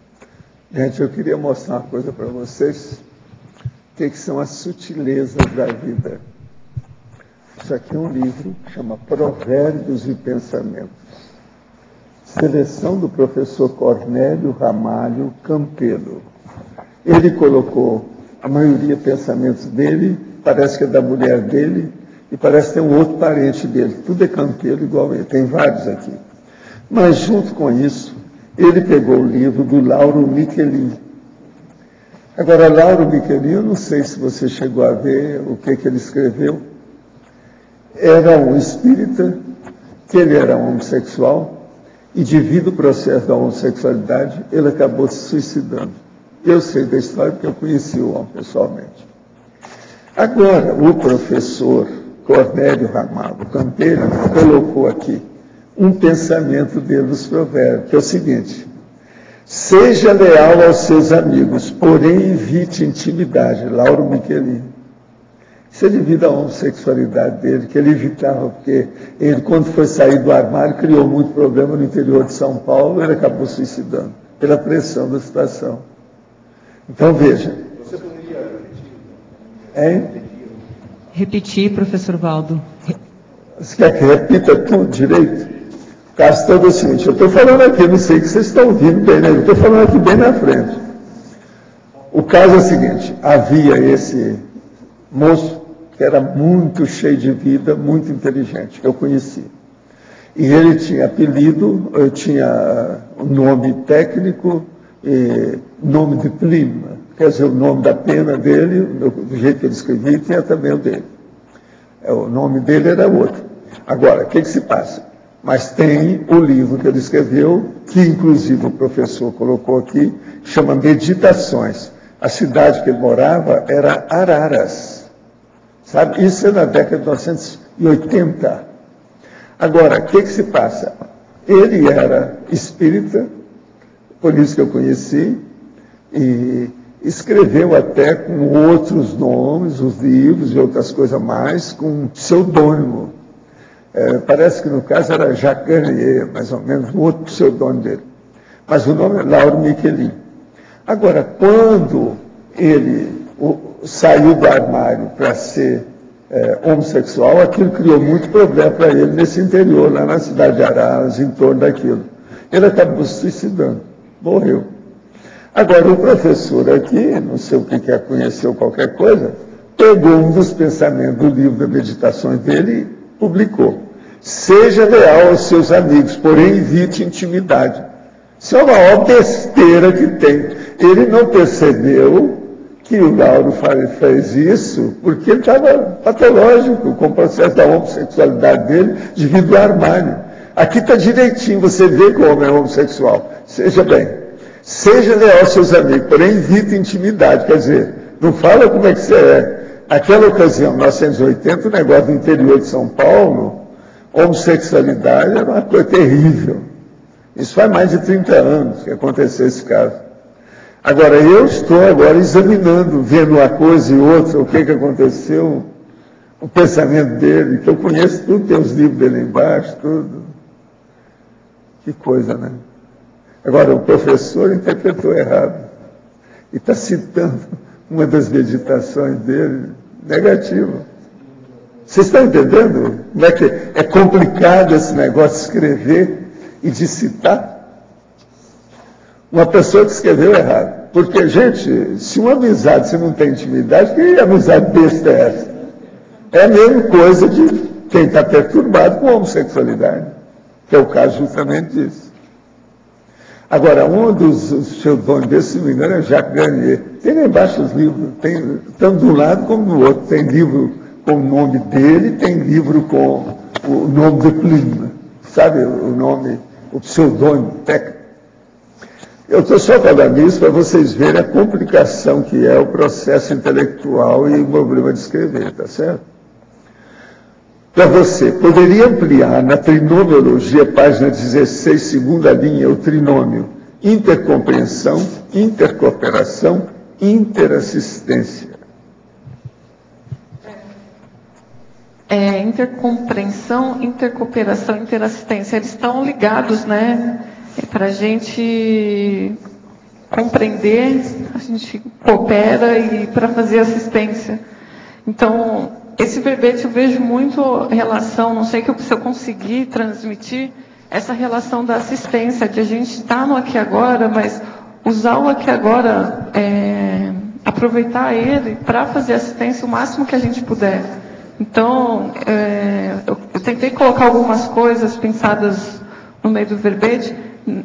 Gente, eu queria mostrar uma coisa para vocês, que são as sutilezas da vida. Isso aqui é um livro que chama Provérbios e Pensamentos. Seleção do professor Cornélio Ramalho Campelo. Ele colocou a maioria pensamentos dele, parece que é da mulher dele, e parece que tem um outro parente dele. Tudo é Campelo igual ele, tem vários aqui. Mas junto com isso, ele pegou o livro do Lauro Michelin. Agora, Lauro Michelin, eu não sei se você chegou a ver o que ele escreveu. Era um espírita, que ele era homossexual, e devido ao processo da homossexualidade, ele acabou se suicidando. Eu sei da história porque eu conheci o homem pessoalmente. Agora, o professor Cornélio Ramalho Campelo colocou aqui um pensamento dele nos provérbios, que é o seguinte: seja leal aos seus amigos, porém evite intimidade. Lauro Michelin. Isso é devido à homossexualidade dele, que ele evitava, porque ele, quando foi sair do armário, criou muito problema no interior de São Paulo, ele acabou suicidando, pela pressão da situação. Então, veja. Você poderia repetir? Repetir, professor Valdo. Você quer que repita tudo direito? O caso todo é o seguinte, eu estou falando aqui, não sei que vocês estão ouvindo bem, né? Eu estou falando aqui bem na frente. O caso é o seguinte, havia esse moço que era muito cheio de vida, muito inteligente, que eu conheci. E ele tinha apelido, tinha um nome técnico, nome de Plima, quer dizer, o nome da pena dele, do jeito que ele escrevia, tinha também o dele. O nome dele era outro. Agora, o que se passa? Mas tem o livro que ele escreveu, que inclusive o professor colocou aqui, chama Meditações. A cidade que ele morava era Araras. Sabe? Isso é na década de 1980. Agora, o que se passa? Ele era espírita, por isso que eu conheci, e escreveu até com outros nomes, os livros e outras coisas mais, com um pseudônimo. Parece que no caso era Jacques Garnier, mais ou menos, um outro pseudônimo dele. Mas o nome é Lauro Michelin. Agora, quando ele saiu do armário para ser homossexual, aquilo criou muito problema para ele nesse interior, lá na cidade de Araras, em torno daquilo. Ele acabou se suicidando. Morreu. Agora, o professor aqui, não sei o que conheceu qualquer coisa, pegou um dos pensamentos do livro de meditações dele e publicou. Seja leal aos seus amigos, porém evite intimidade. Isso é uma maior besteira que tem. Ele não percebeu que o Lauro fez isso porque ele estava patológico com o processo da homossexualidade dele devido ao armário. Aqui está direitinho, você vê que o homem é homossexual. Seja bem, seja leal aos seus amigos, porém evite intimidade. Quer dizer, não fala como é que você é. Aquela ocasião, 1980, o negócio do interior de São Paulo, homossexualidade era uma coisa terrível. Isso faz mais de 30 anos que aconteceu esse caso. Agora, eu estou agora examinando, vendo uma coisa e outra, o que aconteceu, o pensamento dele, que eu conheço tudo, tem os livros dele embaixo, tudo. Que coisa, né? Agora, o professor interpretou errado. E está citando uma das meditações dele, negativa. Vocês estão entendendo? Como é que é complicado esse negócio de escrever e de citar? Uma pessoa que escreveu errado. Porque, gente, se uma amizade, se não tem intimidade, que amizade besta é essa? É a mesma coisa de quem está perturbado com a homossexualidade, que é o caso justamente disso. Agora, um dos pseudônimos desse, se não me engano, é Jacques Garnier. Tem lá embaixo os livros, tem, tanto de um lado como do outro. Tem livro com o nome dele, tem livro com o nome de Plínio. Sabe o nome, o pseudônimo técnico? Eu estou só falando isso para vocês verem a complicação que é o processo intelectual e o problema de escrever, tá certo? Para você, poderia ampliar na trinomiologia, página 16, segunda linha, o trinômio intercompreensão, intercooperação, interassistência. Intercompreensão, intercooperação, interassistência, eles estão ligados, né? Para a gente compreender, a gente coopera e para fazer assistência. Então, esse verbete eu vejo muito relação, não sei se eu conseguir transmitir essa relação da assistência, de a gente estar no aqui e agora, mas usar o aqui e agora, aproveitar ele para fazer assistência o máximo que a gente puder. Então, eu tentei colocar algumas coisas pensadas no meio do verbete,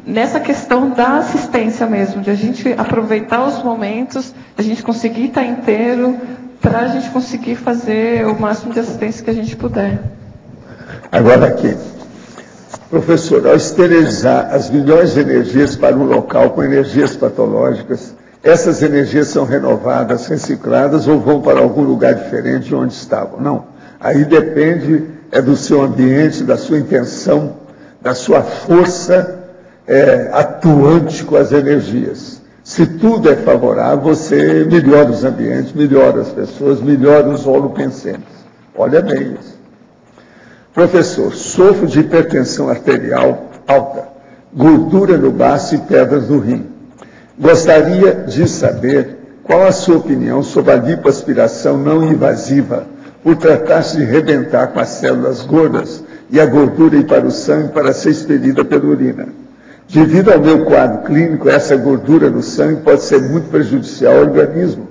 nessa questão da assistência mesmo, de a gente aproveitar os momentos, a gente conseguir estar inteiro, para a gente conseguir fazer o máximo de assistência que a gente puder. Agora aqui, professor, ao esterilizar as milhões de energias para um local com energias patológicas, essas energias são renovadas, recicladas ou vão para algum lugar diferente de onde estavam? Não. Aí depende do seu ambiente, da sua intenção, da sua força atuante com as energias. Se tudo é favorável, você melhora os ambientes, melhora as pessoas, melhora os holopensentes. Olha bem isso. Professor, sofro de hipertensão arterial alta, gordura no baço e pedras no rim. Gostaria de saber qual a sua opinião sobre a lipoaspiração não invasiva, por tratar-se de rebentar com as células gordas e a gordura ir para o sangue para ser expelida pela urina. Devido ao meu quadro clínico, essa gordura no sangue pode ser muito prejudicial ao organismo.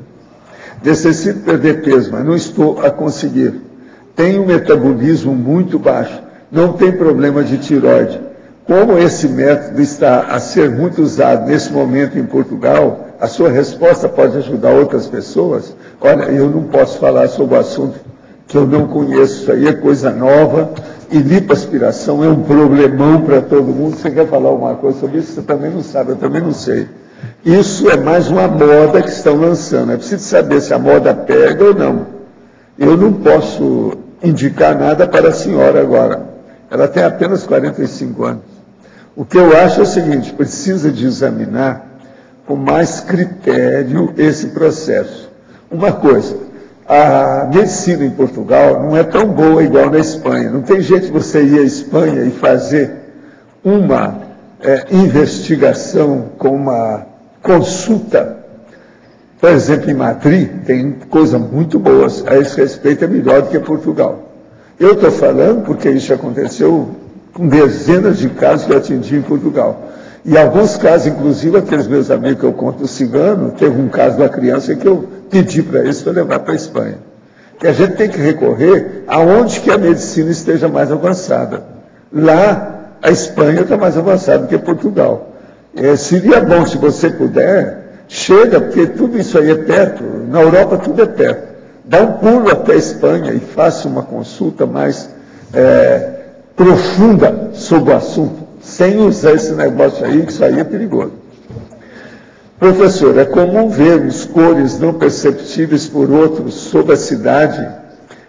Necessito perder peso, mas não estou a conseguir. Tenho um metabolismo muito baixo, não tem problema de tireoide. Como esse método está a ser muito usado nesse momento em Portugal, a sua resposta pode ajudar outras pessoas? Olha, eu não posso falar sobre o assunto que eu não conheço, isso aí é coisa nova, e lipoaspiração é um problemão para todo mundo. Você quer falar alguma coisa sobre isso? Você também não sabe, eu também não sei. Isso é mais uma moda que estão lançando, é preciso saber se a moda pega ou não. Eu não posso indicar nada para a senhora agora, ela tem apenas 45 anos. O que eu acho é o seguinte, precisa de examinar com mais critério esse processo. Uma coisa, a medicina em Portugal não é tão boa igual na Espanha. Não tem jeito de você ir à Espanha e fazer uma investigação com uma consulta. Por exemplo, em Madrid tem coisa muito boa a esse respeito, é melhor do que Portugal. Eu estou falando porque isso aconteceu com dezenas de casos que eu atendi em Portugal. E alguns casos, inclusive, aqueles meus amigos que eu conto do cigano, teve um caso de uma criança que eu pedi para eles para levar para a Espanha. E a gente tem que recorrer aonde que a medicina esteja mais avançada. Lá, a Espanha está mais avançada do que Portugal. Seria bom, se você puder, chega, porque tudo isso aí é perto, na Europa tudo é perto. Dá um pulo até a Espanha e faça uma consulta mais profunda sobre o assunto, sem usar esse negócio aí, que isso aí é perigoso. Professor, é comum vermos cores não perceptíveis por outros sobre a cidade,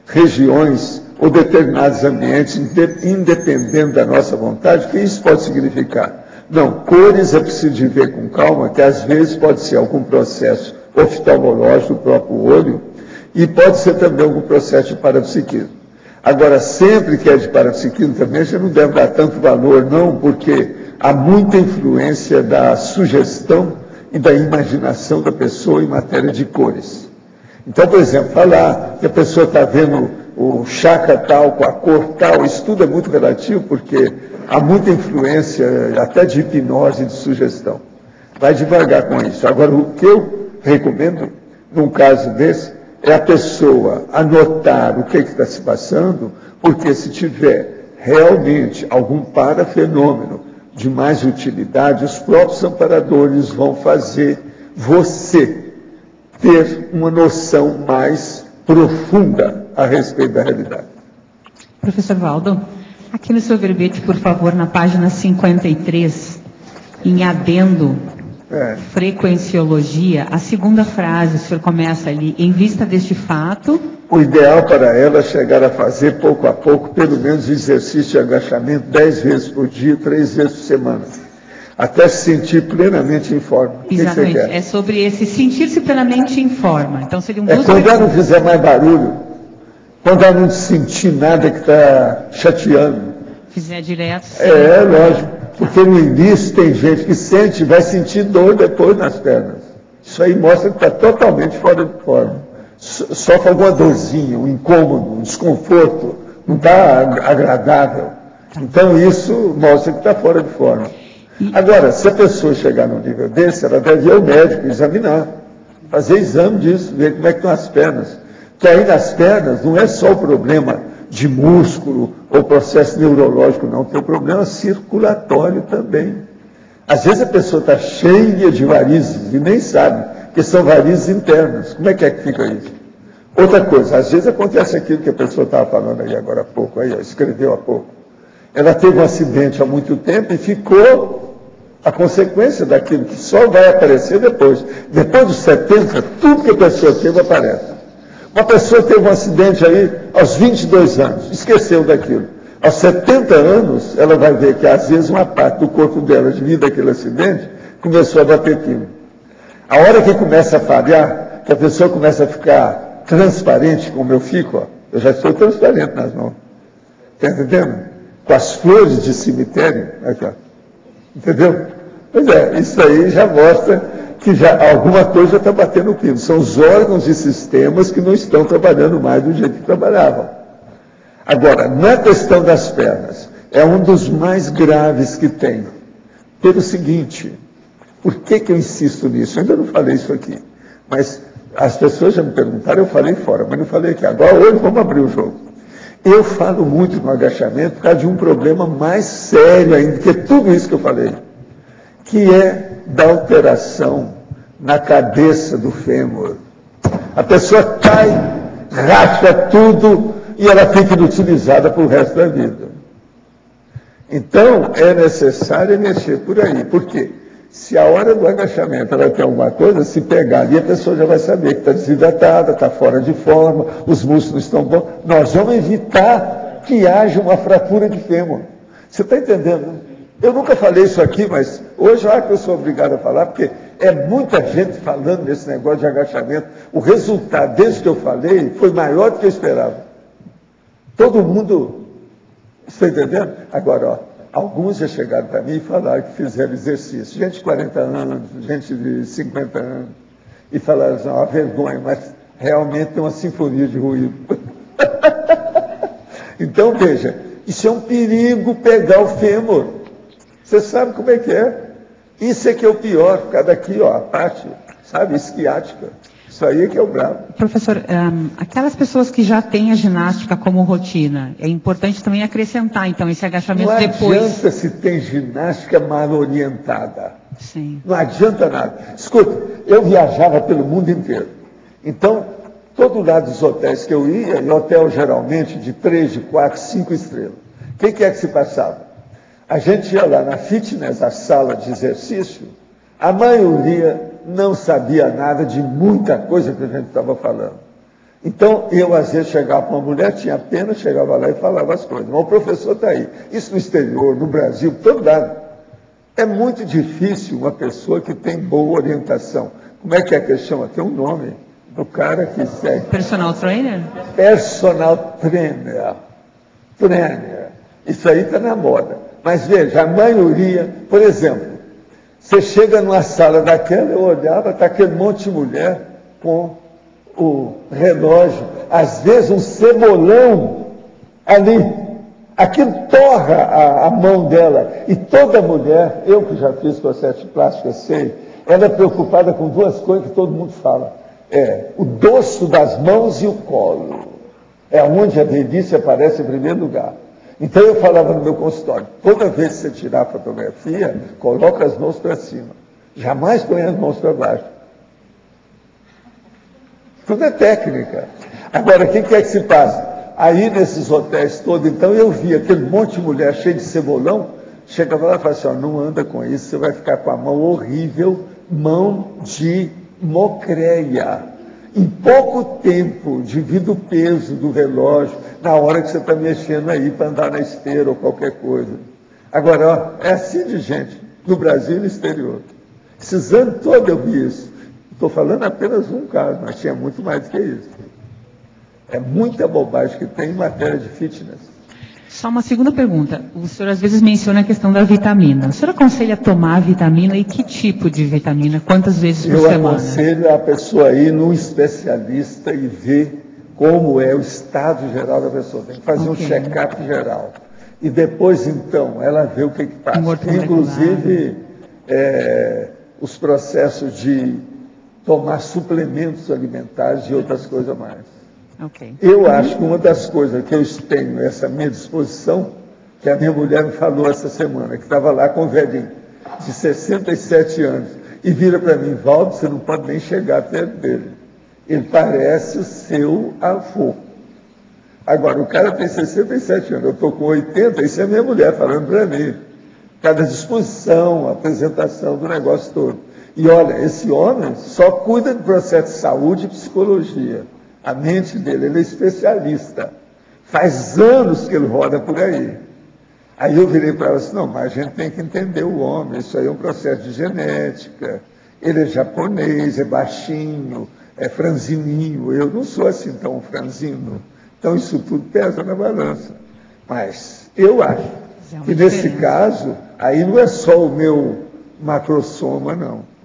regiões ou determinados ambientes, independendo da nossa vontade. O que isso pode significar? Não, cores é preciso de ver com calma, que às vezes pode ser algum processo oftalmológico do próprio olho, e pode ser também algum processo de parapsiquismo. Agora, sempre que é de parapsiquismo também, a gente não deve dar tanto valor, não, porque há muita influência da sugestão e da imaginação da pessoa em matéria de cores. Então, por exemplo, falar que a pessoa está vendo o chakra tal com a cor tal, isso tudo é muito relativo, porque há muita influência até de hipnose e de sugestão. Vai devagar com isso. Agora, o que eu recomendo, num caso desse, é a pessoa anotar o que está se passando, porque se tiver realmente algum parafenômeno de mais utilidade, os próprios amparadores vão fazer você ter uma noção mais profunda a respeito da realidade. Professor Valdo, aqui no seu verbete, por favor, na página 53, em adendo, frequenciologia, a segunda frase, o senhor começa ali, em vista deste fato. O ideal para ela é chegar a fazer pouco a pouco, pelo menos exercício de agachamento 10 vezes por dia, 3 vezes por semana. Até se sentir plenamente em forma. Exatamente, que é sobre esse sentir-se plenamente em forma. Então seriam duas quando ela não fizer mais barulho, quando ela não sentir nada que está chateando. Fizer direto. Lógico. Porque no início tem gente que sente, vai sentir dor depois nas pernas. Isso aí mostra que está totalmente fora de forma. Sofre alguma dorzinha, um incômodo, um desconforto, não está agradável. Então isso mostra que está fora de forma. Agora, se a pessoa chegar num nível desse, ela deve ir ao médico examinar, fazer exame disso, ver como é que estão as pernas. Porque aí nas pernas não é só o problema de músculo ou processo neurológico, não, tem o problema circulatório também. Às vezes a pessoa está cheia de varizes e nem sabe, que são varizes internas. Como é que fica isso? Outra coisa, às vezes acontece aquilo que a pessoa estava falando aí agora há pouco, aí, escreveu há pouco. Ela teve um acidente há muito tempo e ficou a consequência daquilo que só vai aparecer depois. Depois dos 70, tudo que a pessoa teve aparece. Uma pessoa teve um acidente aí aos 22 anos, esqueceu daquilo. Aos 70 anos, ela vai ver que às vezes uma parte do corpo dela, devido àquele acidente, começou a bater pino. A hora que começa a falhar, que a pessoa começa a ficar transparente, como eu fico, eu já estou transparente nas mãos. Está entendendo? Com as flores de cemitério, aqui, ó. Entendeu? Pois isso aí já mostra que já alguma coisa está batendo o pino. São os órgãos e sistemas que não estão trabalhando mais do jeito que trabalhavam. Agora, na questão das pernas, é um dos mais graves que tem. Pelo seguinte, por que eu insisto nisso? Eu ainda não falei isso aqui, mas as pessoas já me perguntaram, eu falei fora, mas não falei aqui. Agora, hoje, vamos abrir o jogo. Eu falo muito no agachamento por causa de um problema mais sério ainda, que é tudo isso que eu falei, que é da alteração na cabeça do fêmur. A pessoa cai, racha tudo e ela fica inutilizada para o resto da vida. Então, é necessário mexer por aí. Por quê? Se a hora do agachamento ela tem alguma coisa, se pegar ali, a pessoa já vai saber que está desidratada, está fora de forma, os músculos estão bons. Nós vamos evitar que haja uma fratura de fêmur. Você está entendendo? Eu nunca falei isso aqui, mas hoje eu acho que eu sou obrigado a falar, porque é muita gente falando nesse negócio de agachamento. O resultado, desde que eu falei, foi maior do que eu esperava. Todo mundo... Está entendendo? Agora, ó, alguns já chegaram para mim e falaram que fizeram exercício. Gente de 40 anos, gente de 50 anos. E falaram assim, uma vergonha, mas realmente tem uma sinfonia de ruído. Então, veja, isso é um perigo pegar o fêmur. Você sabe como é que é? Isso é que é o pior, por causa daqui, ó, a parte, sabe, esquiática. Isso aí é que é o bravo. Professor, aquelas pessoas que já têm a ginástica como rotina, é importante também acrescentar, então, esse agachamento depois. Não adianta se tem ginástica mal orientada. Sim. Não adianta nada. Escuta, eu viajava pelo mundo inteiro. Então, todo lado dos hotéis que eu ia, e hotel geralmente de 3, de 4, 5 estrelas. O que é que se passava? A gente ia lá na fitness, a sala de exercício, a maioria não sabia nada de muita coisa que a gente estava falando. Então, eu às vezes chegava para uma mulher, tinha pena, chegava lá e falava as coisas. Mas o professor está aí. Isso no exterior, no Brasil, todo lado. É muito difícil uma pessoa que tem boa orientação. Como é que ele chama? Tem um nome do cara que segue. Personal trainer? Personal trainer. Trainer. Isso aí está na moda. Mas veja, a maioria, por exemplo, você chega numa sala daquela, eu olhava, está aquele monte de mulher com o relógio, às vezes um cebolão ali, aquilo torra a mão dela. E toda mulher, eu que já fiz processo plástico, sei, ela é preocupada com duas coisas que todo mundo fala. O dorso das mãos e o colo. É onde a velhice aparece em primeiro lugar. Então eu falava no meu consultório, toda vez que você tirar a fotografia, coloca as mãos para cima. Jamais põe as mãos para baixo. Tudo é técnica. Agora, o que é que se passa? Aí nesses hotéis todos, então eu vi aquele monte de mulher cheia de cebolão, chegava lá e falava assim, não anda com isso, você vai ficar com a mão horrível mão de mocreia. Em pouco tempo, divida o peso do relógio na hora que você está mexendo aí para andar na esteira ou qualquer coisa. Agora, ó, é assim de gente, no Brasil e no exterior. Esses anos todos eu vi isso. Estou falando apenas um caso, mas tinha muito mais do que isso. É muita bobagem que tem em matéria de fitness. Só uma segunda pergunta. O senhor às vezes menciona a questão da vitamina. O senhor aconselha tomar vitamina e que tipo de vitamina? Quantas vezes por semana? Eu aconselho a pessoa ir num especialista e ver como é o estado geral da pessoa. Tem que fazer um check-up geral. E depois, então, ela vê o que passa. Inclusive, os processos de tomar suplementos alimentares e outras coisas mais. Eu acho que uma das coisas que eu tenho essa minha disposição, que a minha mulher me falou essa semana, que estava lá com o velhinho, de 67 anos, e vira para mim, Valdo, você não pode nem chegar perto dele. Ele parece o seu avô. Agora, o cara tem 67 anos, eu estou com 80, isso é minha mulher falando para mim. Cada disposição, apresentação do negócio todo. E olha, esse homem só cuida do processo de saúde e psicologia. A mente dele, ele é especialista. Faz anos que ele roda por aí. Aí eu virei para ela assim, não, mas a gente tem que entender o homem, isso aí é um processo de genética. Ele é japonês, é baixinho, é franzininho. Eu não sou assim tão franzino. Então isso tudo pesa na balança. Mas eu acho que nesse caso, aí não é só o meu macrosoma, não.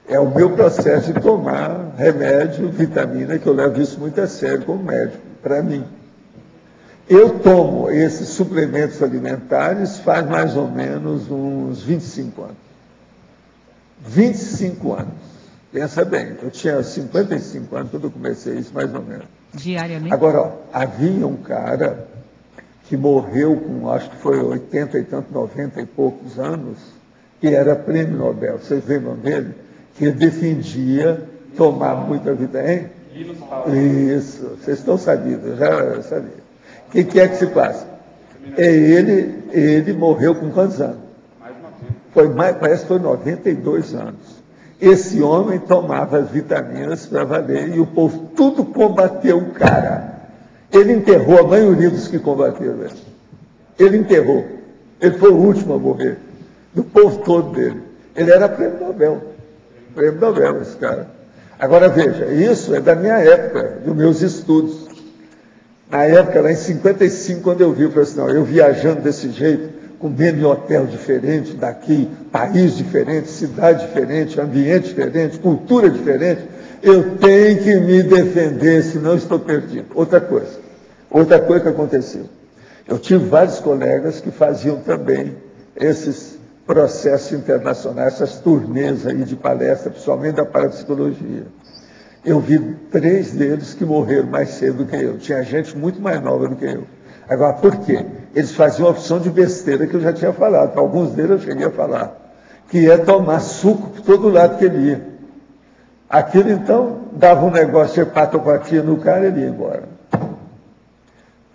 É o meu processo de tomar remédio, vitamina, que eu levo isso muito a sério como médico, para mim. Eu tomo esses suplementos alimentares faz mais ou menos uns 25 anos. 25 anos. Pensa bem, eu tinha 55 anos quando eu comecei isso, mais ou menos. Diariamente? Agora, ó, havia um cara que morreu com, acho que foi 80 e tanto, 90 e poucos anos, que era prêmio Nobel. Vocês lembram dele? Que defendia tomar muita vitamina. Isso, vocês estão sabidos, eu já sabia. O que é que se passa? Ele morreu com quantos anos? Parece que foi 92 anos. Esse homem tomava vitaminas para valer e o povo tudo combateu o cara. Ele enterrou a maioria dos que combateram. Ele enterrou. Ele foi o último a morrer. Do povo todo dele. Ele era prêmio Nobel. Prêmio Nobel, esse cara. Agora veja, isso é da minha época, dos meus estudos. Na época, lá em 55, quando eu vi, eu falei assim, não, eu viajando desse jeito, comendo em hotel diferente daqui, país diferente, cidade diferente, ambiente diferente, cultura diferente, eu tenho que me defender, senão estou perdido. Outra coisa que aconteceu. Eu tive vários colegas que faziam também esses processos internacionais, essas turnês aí de palestra, principalmente da parapsicologia. Eu vi 3 deles que morreram mais cedo do que eu. Tinha gente muito mais nova do que eu. Agora, por quê? Eles faziam uma opção de besteira que eu já tinha falado. Para alguns deles eu cheguei a falar. Que é tomar suco por todo lado que ele ia. Aquilo, então, dava um negócio de hepatopatia no cara e ele ia embora.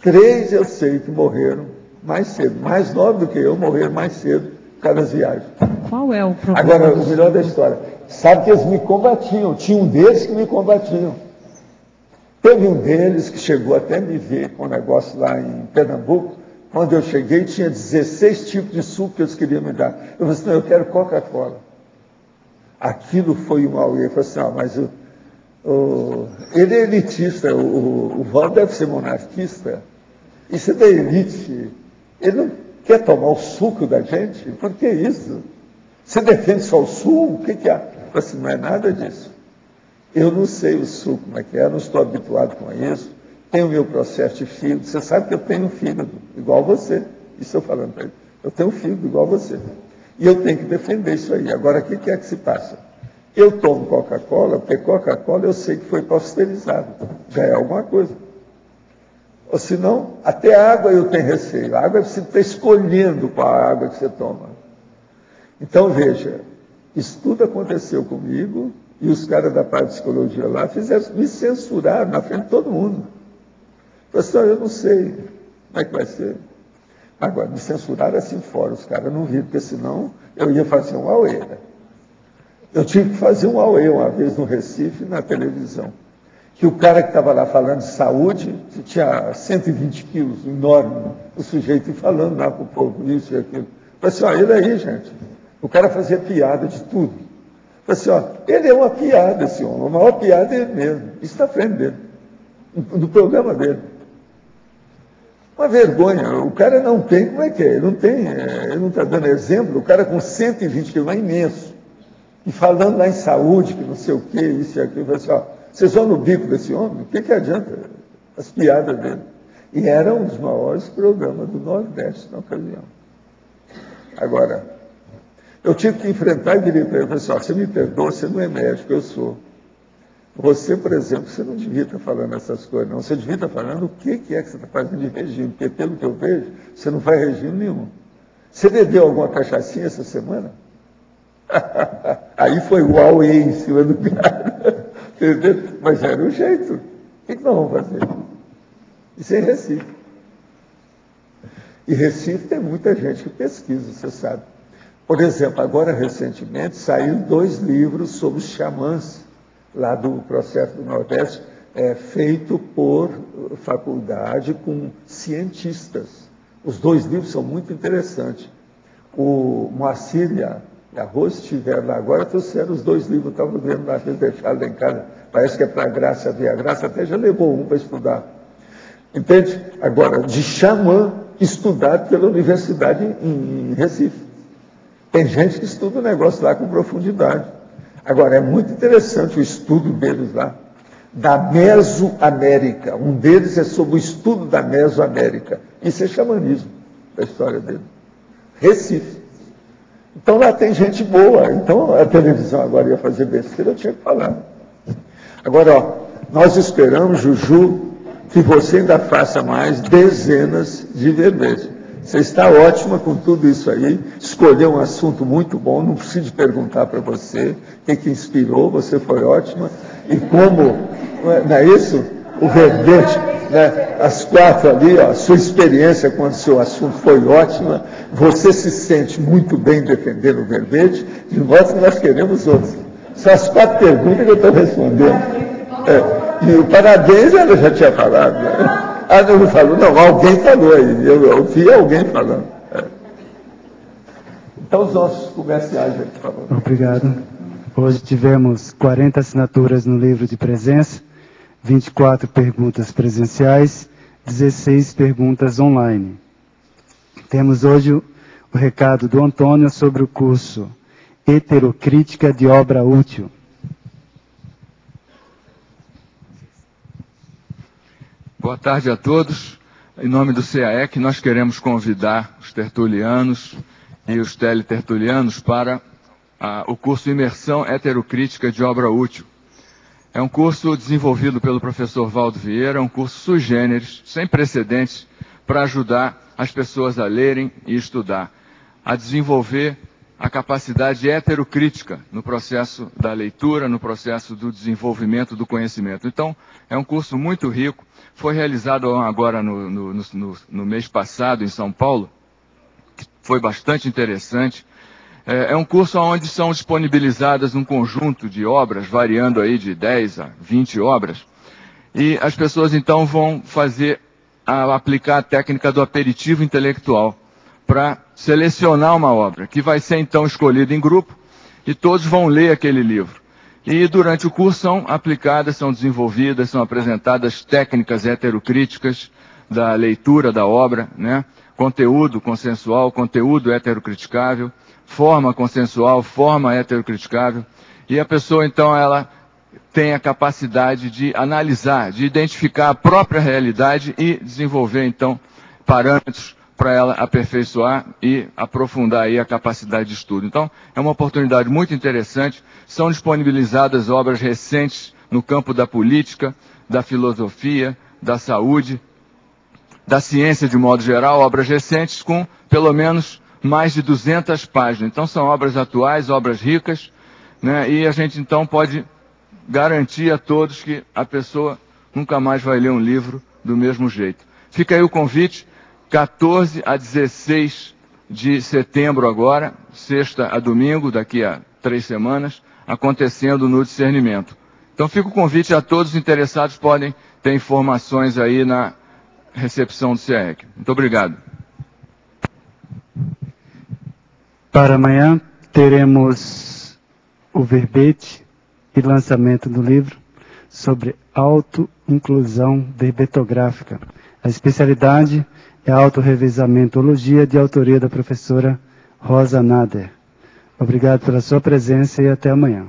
3 eu sei que morreram mais cedo. Mais novos do que eu, morreram mais cedo por causa das viagens. Qual é o problema? Agora, o melhor da história. Sabe que eles me combatiam. Tinha um deles que me combatiam. Teve um deles que chegou até me ver com um negócio lá em Pernambuco. Quando eu cheguei, tinha 16 tipos de suco que eles queriam me dar. Eu falei assim, não, eu quero Coca-Cola. Aquilo foi um auê. Eu falei assim, mas ele é elitista, o Valdo deve ser monarquista. Isso é da elite. Ele não quer tomar o suco da gente? Por que isso? Você defende só o suco? O que há? Eu falei assim, não é nada disso. Eu não sei o suco como é que é, não estou habituado com isso. Tenho o meu processo de fígado. Você sabe que eu tenho um fígado igual você. Isso eu falando para ele. Eu tenho um fígado igual você. E eu tenho que defender isso aí. Agora, o que é que se passa? Eu tomo Coca-Cola, porque Coca-Cola eu sei que foi pasteurizado. Já é alguma coisa. Ou senão, até a água eu tenho receio. A água você está escolhendo qual a água que você toma. Então, veja, isso tudo aconteceu comigo e os caras da parapsicologia lá me censuraram na frente de todo mundo. Pessoal, eu não sei como é que vai ser. Agora, me censuraram assim fora, os caras não viram, porque senão eu ia fazer uma aueira. Eu tive que fazer um AUE uma vez no Recife, na televisão, que o cara que estava lá falando de saúde, que tinha 120 quilos, enorme, o sujeito falando lá para o povo, isso e aquilo. Eu falei assim, ele aí, gente, o cara fazia piada de tudo. Eu falei assim, ele é uma piada, esse homem, a maior piada é ele mesmo, isso está à frente dele, do programa dele. Uma vergonha, o cara não tem, como é que é? Ele não está dando exemplo, o cara com 120 quilos, é imenso, e falando lá em saúde, que não sei o quê, isso e aquilo, eu falei assim, vocês vão no bico desse homem? O que adianta? As piadas dele. E era um dos maiores programas do Nordeste na ocasião. Agora, eu tive que enfrentar e dizer para ele, pessoal, você me perdoa, você não é médico, eu sou. Você, por exemplo, você não devia estar falando essas coisas, não. Você devia estar falando o que é que você está fazendo de regime, porque pelo que eu vejo, você não faz regime nenhum. Você bebeu alguma cachaçinha essa semana? Aí foi o AUE em cima do cara. Entendeu? Mas era o jeito. O que nós vamos fazer? Isso é em Recife. E Recife tem muita gente que pesquisa, você sabe. Por exemplo, agora recentemente saíram 2 livros sobre os xamãs, lá do processo do Nordeste, feito por faculdade com cientistas. Os 2 livros são muito interessantes. O Moacir e a Rose estiveram lá agora, trouxeram os 2 livros, estava vendo lá, eles deixaram lá em casa, parece que é para a Graça ver. A Graça até já levou um para estudar. Entende? Agora, de xamã, estudado pela Universidade em Recife. Tem gente que estuda o negócio lá com profundidade. Agora, é muito interessante o estudo deles lá, da Mesoamérica. Um deles é sobre o estudo da Mesoamérica. Isso é xamanismo, da história dele. Recife. Então lá tem gente boa. Então a televisão agora ia fazer besteira, eu tinha que falar. Agora, nós esperamos, Juju, que você ainda faça mais dezenas de verbetes. Você está ótima com tudo isso aí, escolheu um assunto muito bom, não preciso perguntar para você o que inspirou, você foi ótima. E como, não é isso? O verbete, né? As 4 ali, a sua experiência quando o seu assunto foi ótima, você se sente muito bem defendendo o verbete, de modo que nós queremos outros. São as 4 perguntas que eu estou respondendo. E o parabéns ela já tinha falado, né? Não falou, não, alguém falou aí, eu ouvi alguém falando. Então, os nossos comerciais aqui falando. Obrigado. Hoje tivemos 40 assinaturas no livro de presença, 24 perguntas presenciais, 16 perguntas online. Temos hoje o recado do Antônio sobre o curso Heterocrítica de Obra Útil. Boa tarde a todos. Em nome do CAEC, nós queremos convidar os tertulianos e os teletertulianos para o curso Imersão Heterocrítica de Obra Útil. É um curso desenvolvido pelo professor Valdo Vieira, um curso sui generis, sem precedentes, para ajudar as pessoas a lerem e estudar, a desenvolver a capacidade heterocrítica no processo da leitura, no processo do desenvolvimento do conhecimento. Então, é um curso muito rico. Foi realizado agora no mês passado em São Paulo, que foi bastante interessante. É um curso onde são disponibilizadas um conjunto de obras, variando aí de 10 a 20 obras, e as pessoas então vão aplicar a técnica do aperitivo intelectual para selecionar uma obra, que vai ser então escolhida em grupo, e todos vão ler aquele livro. E durante o curso são aplicadas, são desenvolvidas, são apresentadas técnicas heterocríticas da leitura da obra, né? Conteúdo consensual, conteúdo heterocriticável, forma consensual, forma heterocriticável, e a pessoa então ela tem a capacidade de analisar, de identificar a própria realidade e desenvolver então parâmetros para ela aperfeiçoar e aprofundar aí a capacidade de estudo. Então, é uma oportunidade muito interessante. São disponibilizadas obras recentes no campo da política, da filosofia, da saúde, da ciência de modo geral, obras recentes com pelo menos mais de 200 páginas. Então, são obras atuais, obras ricas, né? E a gente então pode garantir a todos que a pessoa nunca mais vai ler um livro do mesmo jeito. Fica aí o convite. 14 a 16 de setembro agora, sexta a domingo, daqui a 3 semanas, acontecendo no discernimento. Então fica o convite a todos os interessados, podem ter informações aí na recepção do CIAEC. Muito obrigado. Para amanhã teremos o verbete e lançamento do livro sobre autoinclusão verbetográfica. A especialidade é a autorrevisamentologia, de autoria da professora Rosa Nader. Obrigado pela sua presença e até amanhã.